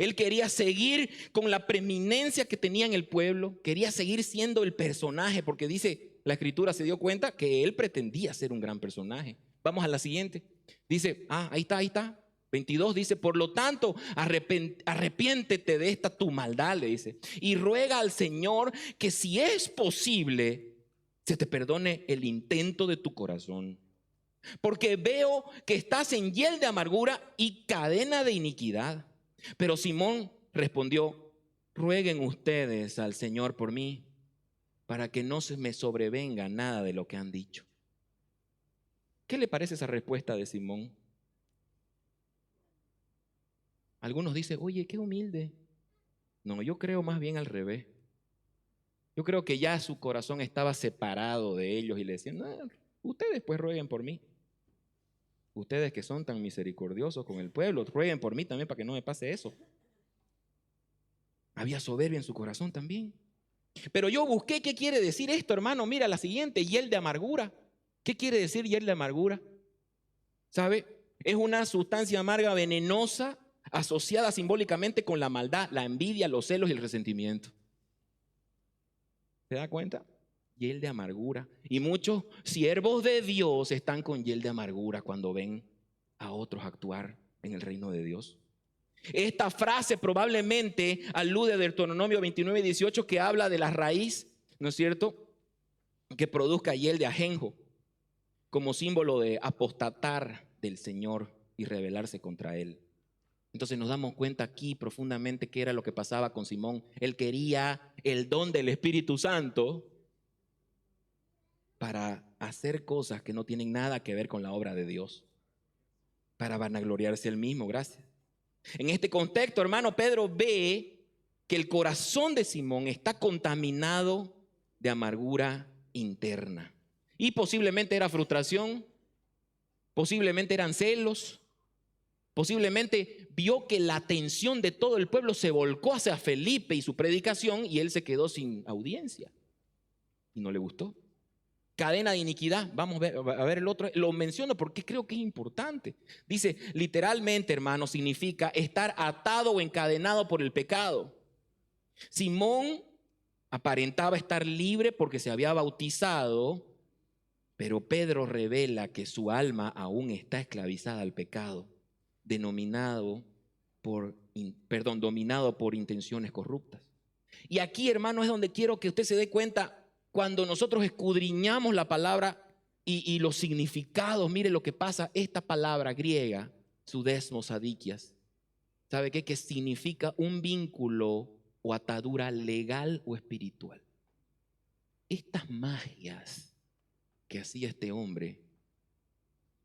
Él quería seguir con la preeminencia que tenía en el pueblo, quería seguir siendo el personaje, porque dice la escritura, se dio cuenta que él pretendía ser un gran personaje. Vamos a la siguiente. Dice, ahí está. 22 dice: por lo tanto, arrepiéntete de esta tu maldad, le dice, y ruega al Señor que si es posible, se te perdone el intento de tu corazón. Porque veo que estás en hiel de amargura y cadena de iniquidad. Pero Simón respondió: rueguen ustedes al Señor por mí, para que no se me sobrevenga nada de lo que han dicho. ¿Qué le parece esa respuesta de Simón? Algunos dicen: oye, qué humilde. No, yo creo más bien al revés. Yo creo que ya su corazón estaba separado de ellos y le decían: no, ustedes pues rueguen por mí. Ustedes que son tan misericordiosos con el pueblo, rueguen por mí también para que no me pase eso. Había soberbia en su corazón también. Pero yo busqué qué quiere decir esto, hermano. Mira la siguiente: hiel de amargura. ¿Qué quiere decir hiel de amargura? ¿Sabe? Es una sustancia amarga venenosa asociada simbólicamente con la maldad, la envidia, los celos y el resentimiento. ¿Se da cuenta? Hiel de amargura. Y muchos siervos de Dios están con hiel de amargura cuando ven a otros actuar en el reino de Dios. Esta frase probablemente alude a Deuteronomio 29:18, que habla de la raíz, ¿no es cierto?, que produzca hiel de ajenjo, como símbolo de apostatar del Señor y rebelarse contra Él. Entonces nos damos cuenta aquí profundamente qué era lo que pasaba con Simón. Él quería el don del Espíritu Santo para hacer cosas que no tienen nada que ver con la obra de Dios, para vanagloriarse él mismo. Gracias. En este contexto, hermano, Pedro ve que el corazón de Simón está contaminado de amargura interna. Y posiblemente era frustración, posiblemente eran celos, posiblemente vio que la atención de todo el pueblo se volcó hacia Felipe y su predicación, y él se quedó sin audiencia y no le gustó. Cadena de iniquidad. Vamos a ver el otro. Lo menciono porque creo que es importante. Dice literalmente, hermano, significa estar atado o encadenado por el pecado. Simón aparentaba estar libre porque se había bautizado, pero Pedro revela que su alma aún está esclavizada al pecado, dominado por intenciones corruptas. Y aquí, hermano, es donde quiero que usted se dé cuenta. Cuando nosotros escudriñamos la palabra y los significados, mire lo que pasa. Esta palabra griega, sudesmos adikias, ¿sabe qué? Que significa un vínculo o atadura legal o espiritual. Estas magias que hacía este hombre,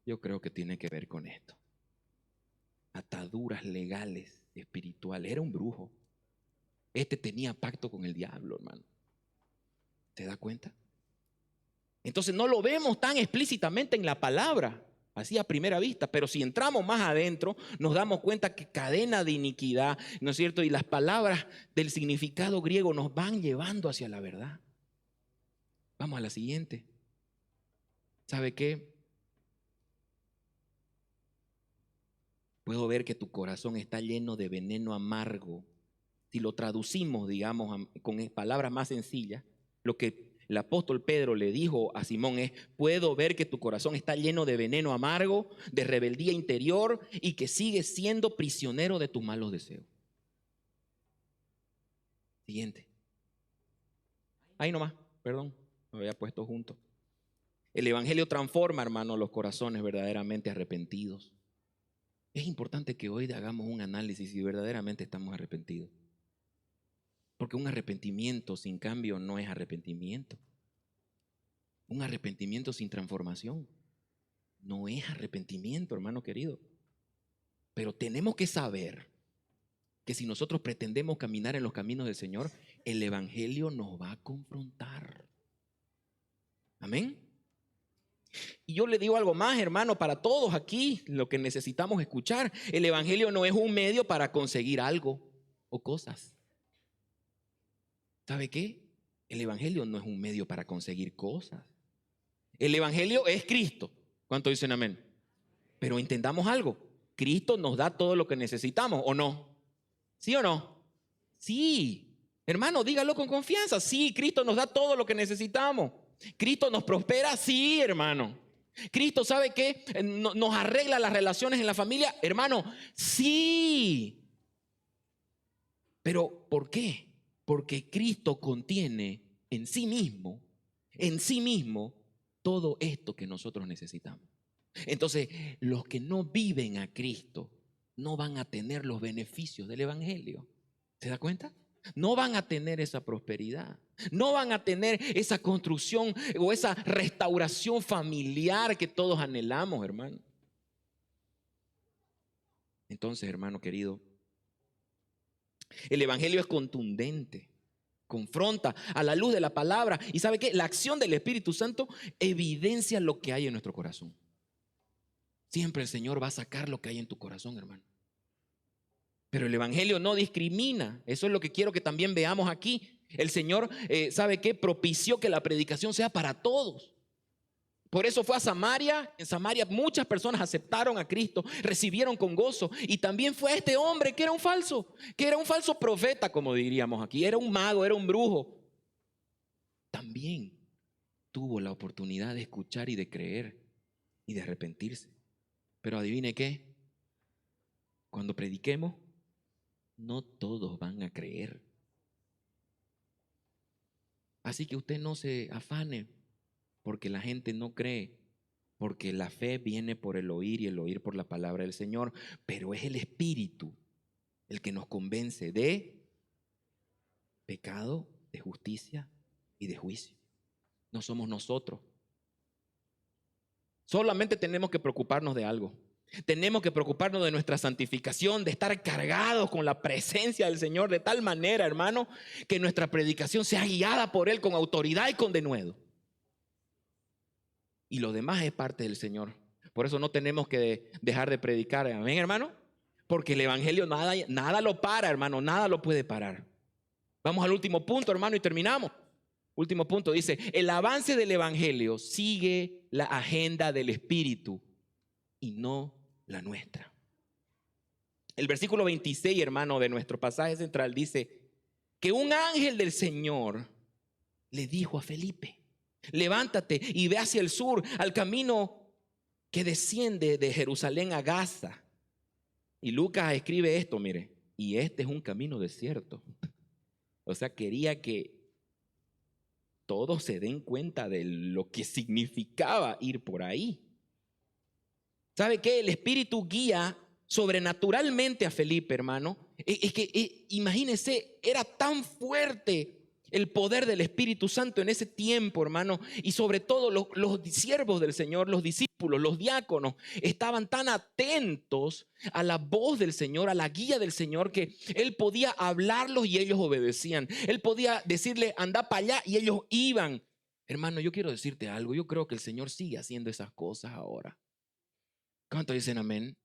yo creo que tiene que ver con esto. Ataduras legales, espirituales. Era un brujo. Este tenía pacto con el diablo, hermano. ¿Te das cuenta? Entonces no lo vemos tan explícitamente en la palabra. así a primera vista, pero si entramos más adentro, nos damos cuenta que cadena de iniquidad, ¿no es cierto? Y las palabras del significado griego nos van llevando hacia la verdad. Vamos a la siguiente. ¿Sabe qué? Puedo ver que tu corazón está lleno de veneno amargo. Si lo traducimos, digamos, con palabras más sencillas, lo que el apóstol Pedro le dijo a Simón es: puedo ver que tu corazón está lleno de veneno amargo, de rebeldía interior y que sigues siendo prisionero de tus malos deseos. Siguiente. Ahí nomás, perdón, me había puesto junto. El evangelio transforma, hermano, los corazones verdaderamente arrepentidos. Es importante que hoy hagamos un análisis si verdaderamente estamos arrepentidos. Porque un arrepentimiento sin cambio no es arrepentimiento. Un arrepentimiento sin transformación no es arrepentimiento, hermano querido. Pero tenemos que saber que si nosotros pretendemos caminar en los caminos del Señor, el evangelio nos va a confrontar. Amén. Y yo le digo algo más, hermano, para todos aquí, lo que necesitamos escuchar: el evangelio no es un medio para conseguir algo o cosas. ¿Sabe qué? El evangelio no es un medio para conseguir cosas. El evangelio es Cristo. ¿Cuánto dicen amén? Pero entendamos algo: Cristo nos da todo lo que necesitamos, ¿o no? ¿Sí o no? Sí. Hermano, dígalo con confianza. Sí, Cristo nos da todo lo que necesitamos. Cristo nos prospera, sí, hermano. Cristo, ¿sabe qué? Nos arregla las relaciones en la familia, hermano, sí. Pero ¿por qué? Porque Cristo contiene en sí mismo, todo esto que nosotros necesitamos. Entonces, los que no viven a Cristo no van a tener los beneficios del evangelio. ¿Se da cuenta? No van a tener esa prosperidad, no van a tener esa construcción o esa restauración familiar que todos anhelamos, hermano. Entonces, hermano querido, el evangelio es contundente, confronta a la luz de la palabra. ¿Y sabe qué? La acción del Espíritu Santo evidencia lo que hay en nuestro corazón. Siempre el Señor va a sacar lo que hay en tu corazón, hermano. Pero el evangelio no discrimina. Eso es lo que quiero que también veamos aquí. El Señor, ¿sabe qué? Propició que la predicación sea para todos. Por eso fue a Samaria. En Samaria muchas personas aceptaron a Cristo, recibieron con gozo. Y también fue a este hombre que era un falso profeta, como diríamos aquí. Era un mago, era un brujo. También tuvo la oportunidad de escuchar y de creer y de arrepentirse. Pero adivine qué: cuando prediquemos, no todos van a creer. Así que usted no se afane porque la gente no cree, porque la fe viene por el oír y el oír por la palabra del Señor. Pero es el Espíritu el que nos convence de pecado, de justicia y de juicio. No somos nosotros. Solamente tenemos que preocuparnos de algo. Tenemos que preocuparnos de nuestra santificación, de estar cargados con la presencia del Señor de tal manera, hermano, que nuestra predicación sea guiada por Él con autoridad y con denuedo. Y lo demás es parte del Señor. Por eso no tenemos que dejar de predicar. Amén, hermano. Porque el evangelio nada lo para, hermano. Nada lo puede parar. Vamos al último punto, hermano, y terminamos. Último punto, dice: el avance del evangelio sigue la agenda del Espíritu y no la nuestra. El versículo 26, hermano, de nuestro pasaje central dice que un ángel del Señor le dijo a Felipe: levántate y ve hacia el sur, al camino que desciende de Jerusalén a Gaza. Y Lucas escribe esto, mire: y este es un camino desierto. O sea, quería que todos se den cuenta de lo que significaba ir por ahí. ¿Sabe qué? El Espíritu guía sobrenaturalmente a Felipe, hermano. Es que imagínense, era tan fuerte el poder del Espíritu Santo en ese tiempo, hermano. Y sobre todo los siervos del Señor, los discípulos, los diáconos, estaban tan atentos a la voz del Señor, a la guía del Señor, que Él podía hablarlos y ellos obedecían. Él podía decirle: anda para allá, y ellos iban. Hermano, yo quiero decirte algo. Yo creo que el Señor sigue haciendo esas cosas ahora. ¿Cuántos dicen amén?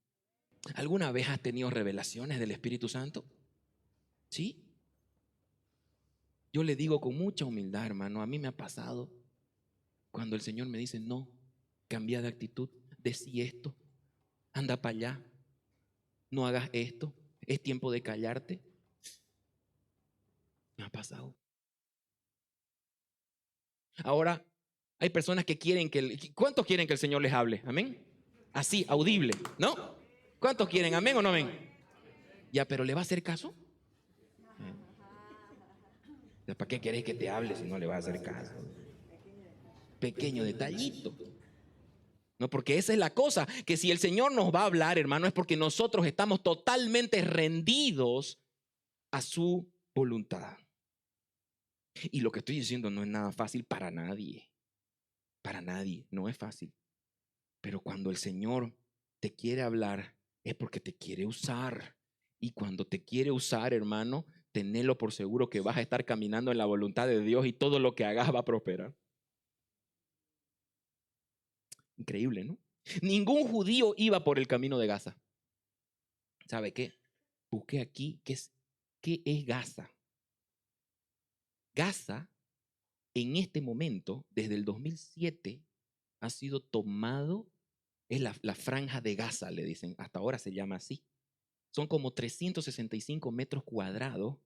¿Alguna vez has tenido revelaciones del Espíritu Santo? ¿Sí? Yo le digo con mucha humildad, hermano, a mí me ha pasado cuando el Señor me dice, no, cambia de actitud, decí esto, anda para allá, no hagas esto, es tiempo de callarte. Me ha pasado. Ahora, hay personas que quieren ¿cuántos quieren que el Señor les hable? Amén. Así, audible, ¿no? ¿Cuántos quieren? Amén o no amén. Ya, pero ¿le va a hacer caso? ¿Para qué querés que te hable si no le va a hacer caso? Pequeño detallito. No, porque esa es la cosa, que si el Señor nos va a hablar, hermano, es porque nosotros estamos totalmente rendidos a su voluntad. Y lo que estoy diciendo no es nada fácil para nadie, no es fácil. Pero cuando el Señor te quiere hablar, es porque te quiere usar. Y cuando te quiere usar, hermano, tenelo por seguro que vas a estar caminando en la voluntad de Dios y todo lo que hagas va a prosperar. Increíble, ¿no? Ningún judío iba por el camino de Gaza. ¿Sabe qué? Busqué aquí qué es Gaza. Gaza, en este momento, desde el 2007, ha sido tomado, es la franja de Gaza, le dicen, hasta ahora se llama así. Son como 365 metros cuadrados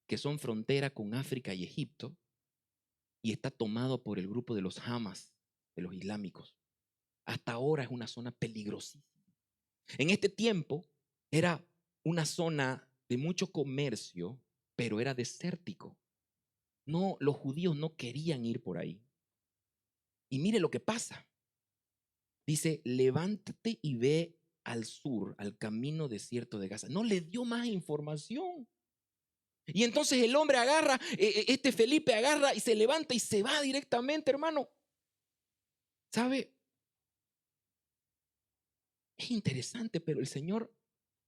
que son frontera con África y Egipto y está tomado por el grupo de los Hamas, de los islámicos. Hasta ahora es una zona peligrosísima. En este tiempo era una zona de mucho comercio, pero era desértico. No, los judíos no querían ir por ahí. Y mire lo que pasa. Dice, levántate y ve al sur, al camino desierto de Gaza. No le dio más información. Y entonces el hombre agarra, este Felipe agarra y se levanta y se va directamente, hermano. ¿Sabe? Es interesante, pero el Señor,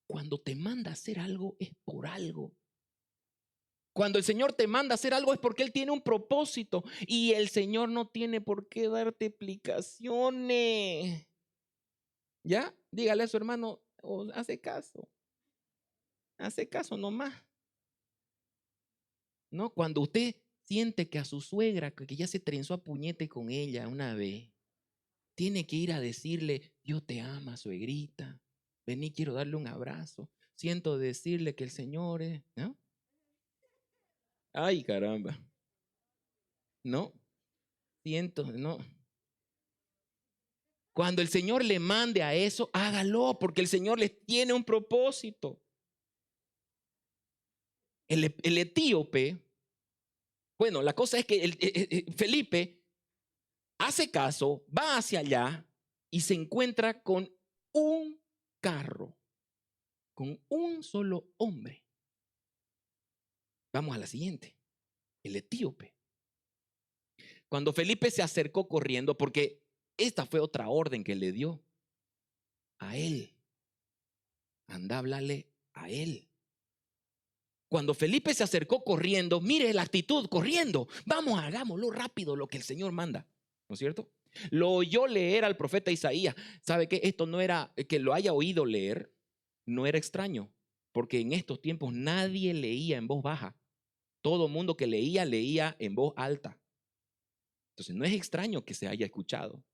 cuando te manda a hacer algo, es por algo. Cuando el Señor te manda a hacer algo es porque Él tiene un propósito y el Señor no tiene por qué darte explicaciones. ¿Ya? Dígale a su hermano, oh, hace caso nomás. ¿No? Cuando usted siente que a su suegra, que ya se trenzó a puñete con ella una vez, tiene que ir a decirle, Dios te ama, suegrita, vení, quiero darle un abrazo, siento decirle que el Señor es, ¿no? Ay, caramba, no, siento, no. Cuando el Señor le mande a eso, hágalo, porque el Señor les tiene un propósito. El etíope, bueno, la cosa es que Felipe hace caso, va hacia allá y se encuentra con un carro, con un solo hombre. Vamos a la siguiente, el etíope. Cuando Felipe se acercó corriendo, porque esta fue otra orden que le dio a él, anda a hablarle a él. Cuando Felipe se acercó corriendo, mire la actitud, corriendo, vamos, hagámoslo rápido lo que el Señor manda, ¿no es cierto? Lo oyó leer al profeta Isaías. ¿Sabe qué? Esto no era, que lo haya oído leer, no era extraño, porque en estos tiempos nadie leía en voz baja. Todo mundo que leía, leía en voz alta. Entonces no es extraño que se haya escuchado.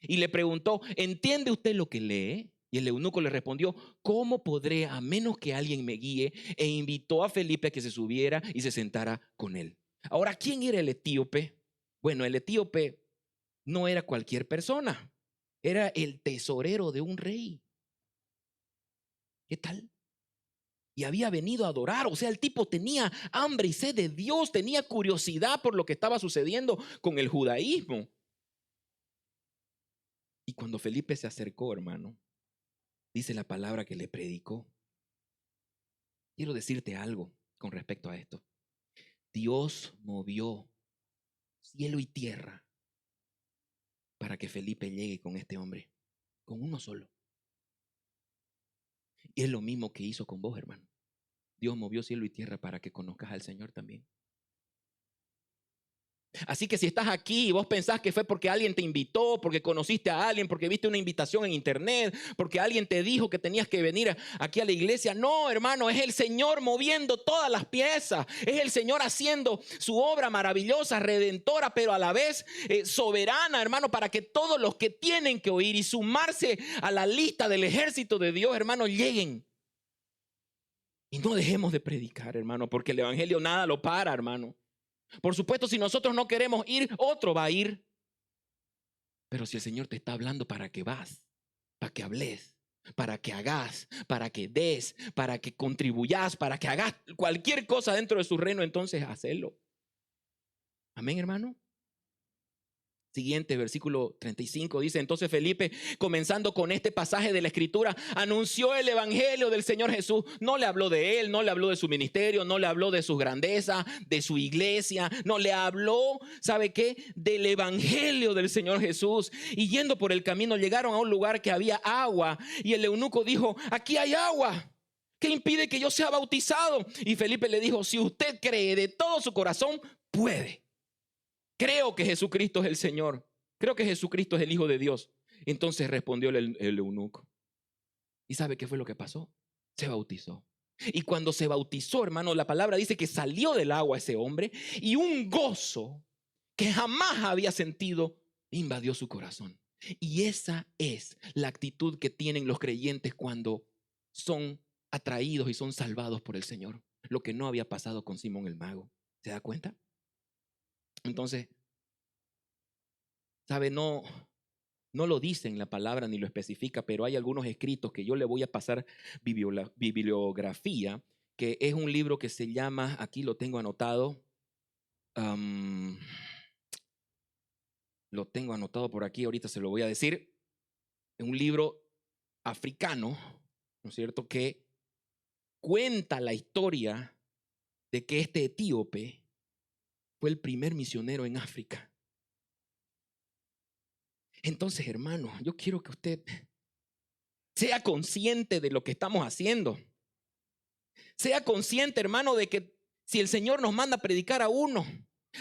Y le preguntó, ¿entiende usted lo que lee? Y el eunuco le respondió, ¿cómo podré a menos que alguien me guíe? E invitó a Felipe a que se subiera y se sentara con él. Ahora, ¿quién era el etíope? Bueno, el etíope no era cualquier persona, era el tesorero de un rey. ¿Qué tal? Y había venido a adorar, o sea, el tipo tenía hambre y sed de Dios, tenía curiosidad por lo que estaba sucediendo con el judaísmo. Y cuando Felipe se acercó, hermano, dice la palabra que le predicó. Quiero decirte algo con respecto a esto. Dios movió cielo y tierra para que Felipe llegue con este hombre, con uno solo. Y es lo mismo que hizo con vos, hermano. Dios movió cielo y tierra para que conozcas al Señor también. Así que si estás aquí y vos pensás que fue porque alguien te invitó, porque conociste a alguien, porque viste una invitación en internet, porque alguien te dijo que tenías que venir aquí a la iglesia, no, hermano, es el Señor moviendo todas las piezas, es el Señor haciendo su obra maravillosa, redentora, pero a la vez soberana, hermano, para que todos los que tienen que oír y sumarse a la lista del ejército de Dios, hermano, lleguen. Y no dejemos de predicar, hermano, porque el evangelio nada lo para, hermano. Por supuesto, si nosotros no queremos ir, otro va a ir. Pero si el Señor te está hablando para que vas, para que hables, para que hagas, para que des, para que contribuyas, para que hagas cualquier cosa dentro de su reino, entonces hacelo. Amén, hermano. Siguiente, versículo 35 dice, entonces Felipe, comenzando con este pasaje de la escritura, anunció el evangelio del Señor Jesús. No le habló de él, no le habló de su ministerio, no le habló de su grandeza, de su iglesia, no le habló, ¿sabe qué? Del evangelio del Señor Jesús. Y yendo por el camino llegaron a un lugar que había agua y el eunuco dijo, aquí hay agua. ¿Qué impide que yo sea bautizado? Y Felipe le dijo, si usted cree de todo su corazón, puede. Creo que Jesucristo es el Señor. Creo que Jesucristo es el Hijo de Dios. Entonces respondió el eunuco. ¿Y sabe qué fue lo que pasó? Se bautizó. Y cuando se bautizó, hermano, la palabra dice que salió del agua ese hombre y un gozo que jamás había sentido invadió su corazón. Y esa es la actitud que tienen los creyentes cuando son atraídos y son salvados por el Señor. Lo que no había pasado con Simón el mago. ¿Se da cuenta? Entonces, ¿sabe? No lo dice en la palabra ni lo especifica, pero hay algunos escritos que yo le voy a pasar bibliografía, que es un libro que se llama, aquí lo tengo anotado, lo tengo anotado por aquí, ahorita se lo voy a decir, es un libro africano, ¿no es cierto?, que cuenta la historia de que este etíope fue el primer misionero en África. Entonces, hermano, yo quiero que usted sea consciente de lo que estamos haciendo. Sea consciente, hermano, de que si el Señor nos manda a predicar a uno,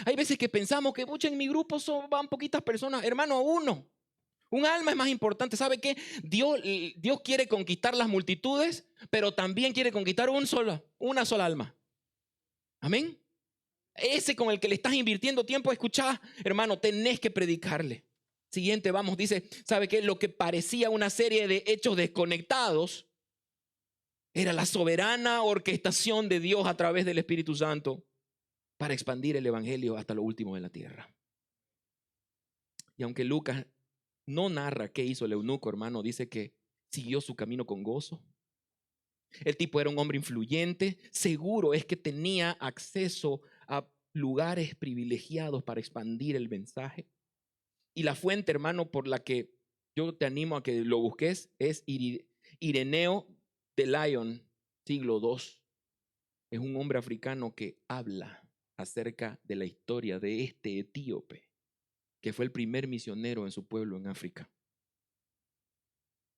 hay veces que pensamos que en mi grupo van poquitas personas, hermano, a uno. Un alma es más importante. ¿Sabe qué? Dios quiere conquistar las multitudes, pero también quiere conquistar una sola alma. Amén. Ese con el que le estás invirtiendo tiempo a escuchar, hermano, tenés que predicarle. Siguiente, vamos, dice, ¿sabe qué? Lo que parecía una serie de hechos desconectados era la soberana orquestación de Dios a través del Espíritu Santo para expandir el evangelio hasta lo último de la tierra. Y aunque Lucas no narra qué hizo el eunuco, hermano, dice que siguió su camino con gozo. El tipo era un hombre influyente, seguro es que tenía acceso a lugares privilegiados para expandir el mensaje. Y la fuente, hermano, por la que yo te animo a que lo busques es Ireneo de Lyon, siglo II. Es un hombre africano que habla acerca de la historia de este etíope, que fue el primer misionero en su pueblo en África.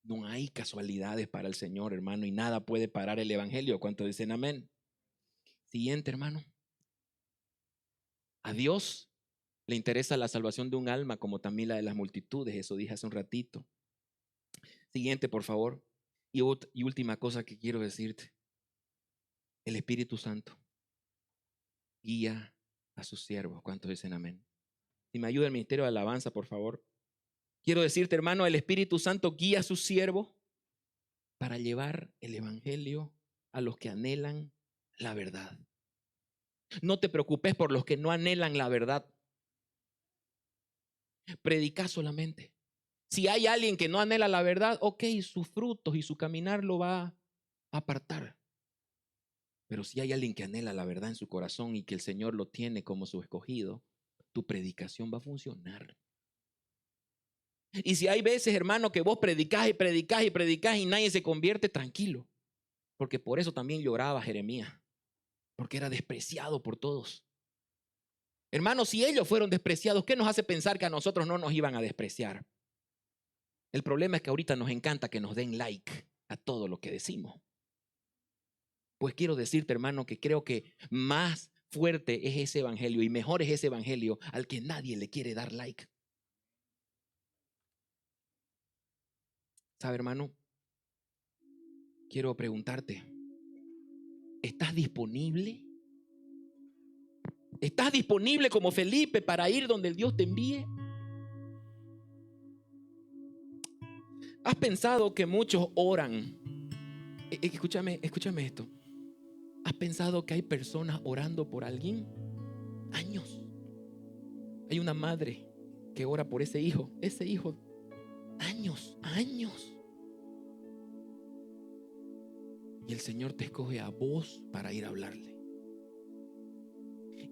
No hay casualidades para el Señor, hermano, y nada puede parar el evangelio. ¿Cuántos dicen amén? Siguiente, hermano. A Dios le interesa la salvación de un alma como también la de las multitudes. Eso dije hace un ratito. Siguiente, por favor. Y última cosa que quiero decirte. El Espíritu Santo guía a sus siervos. ¿Cuántos dicen amén? Si me ayuda el ministerio de alabanza, por favor. Quiero decirte, hermano, el Espíritu Santo guía a sus siervos para llevar el evangelio a los que anhelan la verdad. No te preocupes por los que no anhelan la verdad. Predica solamente. Si hay alguien que no anhela la verdad, ok, sus frutos y su caminar lo va a apartar. Pero si hay alguien que anhela la verdad en su corazón y que el Señor lo tiene como su escogido, tu predicación va a funcionar. Y si hay veces, hermano, que vos predicás y nadie se convierte, tranquilo. Porque por eso también lloraba Jeremías. Porque era despreciado por todos. Hermanos, si ellos fueron despreciados, ¿qué nos hace pensar que a nosotros no nos iban a despreciar? El problema es que ahorita nos encanta que nos den like a todo lo que decimos. Pues quiero decirte, hermano, que creo que más fuerte es ese evangelio y mejor es ese evangelio al que nadie le quiere dar like. ¿Sabe, hermano? Quiero preguntarte, ¿estás disponible? ¿Estás disponible como Felipe para ir donde el Dios te envíe? ¿Has pensado que muchos oran? Escúchame esto. ¿Has pensado que hay personas orando por alguien? Años. Hay una madre que ora por ese hijo, años. Y el Señor te escoge a vos para ir a hablarle.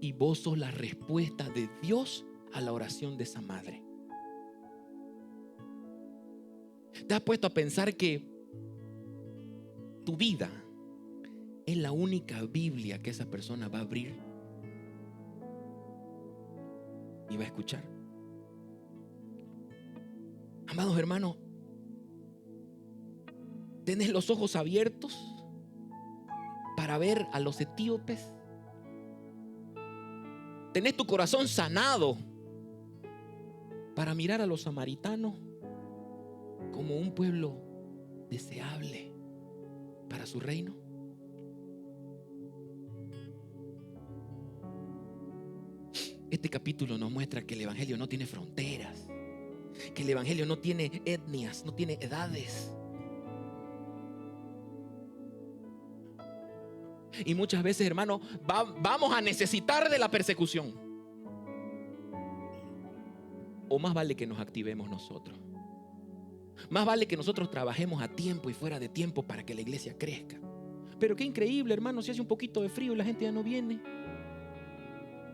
Y vos sos la respuesta de Dios a la oración de esa madre. ¿Te has puesto a pensar que tu vida es la única Biblia que esa persona va a abrir y va a escuchar? Amados hermanos, ¿tenés los ojos abiertos para ver a los etíopes? ¿Tenés tu corazón sanado para mirar a los samaritanos como un pueblo deseable para su reino? Este capítulo nos muestra que el evangelio no tiene fronteras, que el evangelio no tiene etnias, no tiene edades. Y muchas veces, hermano, vamos a necesitar de la persecución. O más vale que nos activemos nosotros. Más vale que nosotros trabajemos a tiempo y fuera de tiempo para que la iglesia crezca. Pero qué increíble, hermano, si hace un poquito de frío y la gente ya no viene.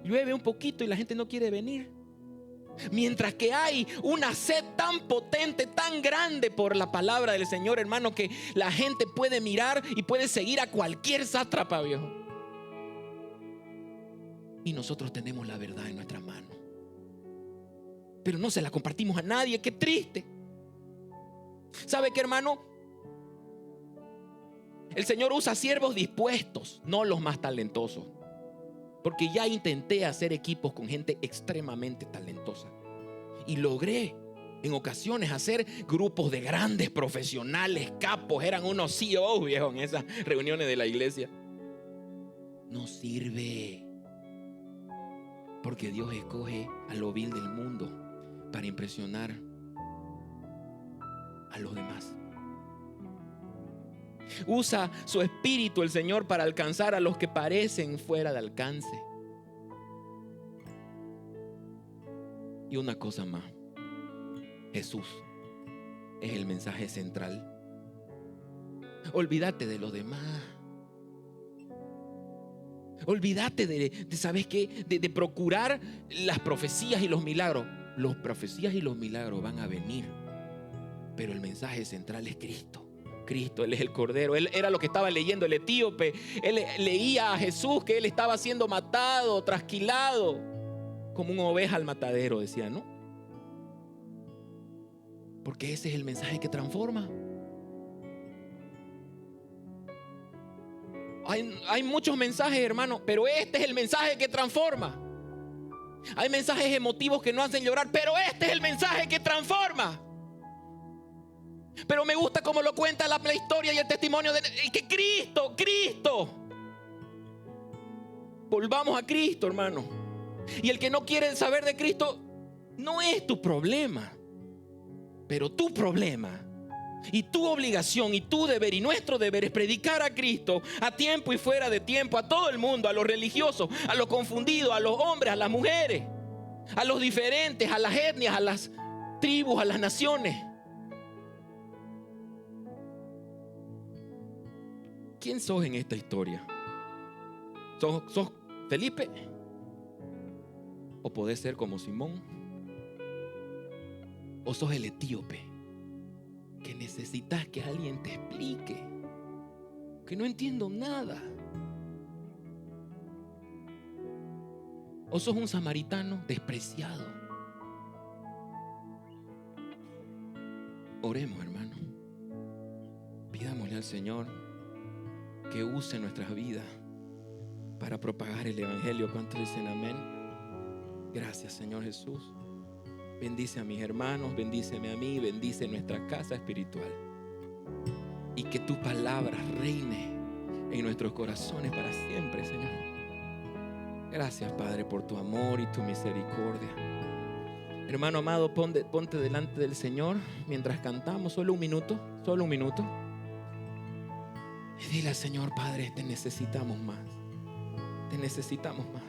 Llueve un poquito y la gente no quiere venir. Mientras que hay una sed tan potente, tan grande por la palabra del Señor, hermano, que la gente puede mirar y puede seguir a cualquier sátrapa, viejo. Y nosotros tenemos la verdad en nuestras manos, pero no se la compartimos a nadie. Qué triste. ¿Sabe qué, hermano? El Señor usa siervos dispuestos, no los más talentosos. Porque ya intenté hacer equipos con gente extremadamente talentosa y logré en ocasiones hacer grupos de grandes profesionales, capos. Eran unos CEOs, viejo, en esas reuniones de la iglesia. No sirve, porque Dios escoge a lo vil del mundo para impresionar a los demás. Usa su espíritu el Señor para alcanzar a los que parecen fuera de alcance. Y una cosa más, Jesús es el mensaje central. Olvídate de los demás. Olvídate de ¿sabes qué? De procurar las profecías y los milagros. Las profecías y los milagros van a venir, pero el mensaje central es Cristo. Cristo, Él es el Cordero. Él era lo que estaba leyendo el etíope. Él leía a Jesús que Él estaba siendo matado, trasquilado, como una oveja al matadero, decía, ¿no? Porque ese es el mensaje que transforma. Hay muchos mensajes, hermano, pero este es el mensaje que transforma. Hay mensajes emotivos que no hacen llorar, pero este es el mensaje que transforma. Pero me gusta cómo lo cuenta la historia y el testimonio de que Cristo. Volvamos a Cristo, hermano. Y el que no quiere saber de Cristo no es tu problema, pero tu problema y tu obligación y tu deber y nuestro deber es predicar a Cristo a tiempo y fuera de tiempo, a todo el mundo, a los religiosos, a los confundidos, a los hombres, a las mujeres, a los diferentes, a las etnias, a las tribus, a las naciones. ¿Quién sos en esta historia? ¿Sos Felipe? ¿O podés ser como Simón? ¿O sos el etíope que necesitas que alguien te explique? Que no entiendo nada. ¿O sos un samaritano despreciado? Oremos, hermano. Pidámosle al Señor que use nuestras vidas para propagar el evangelio. ¿Cuántos dicen amén? Gracias, Señor Jesús. Bendice a mis hermanos, bendíceme a mí, bendice nuestra casa espiritual. Y que tu palabra reine en nuestros corazones para siempre, Señor. Gracias, Padre, por tu amor y tu misericordia. Hermano amado, ponte delante del Señor mientras cantamos, solo un minuto. Y dile al Señor: Padre, te necesitamos más. Te necesitamos más.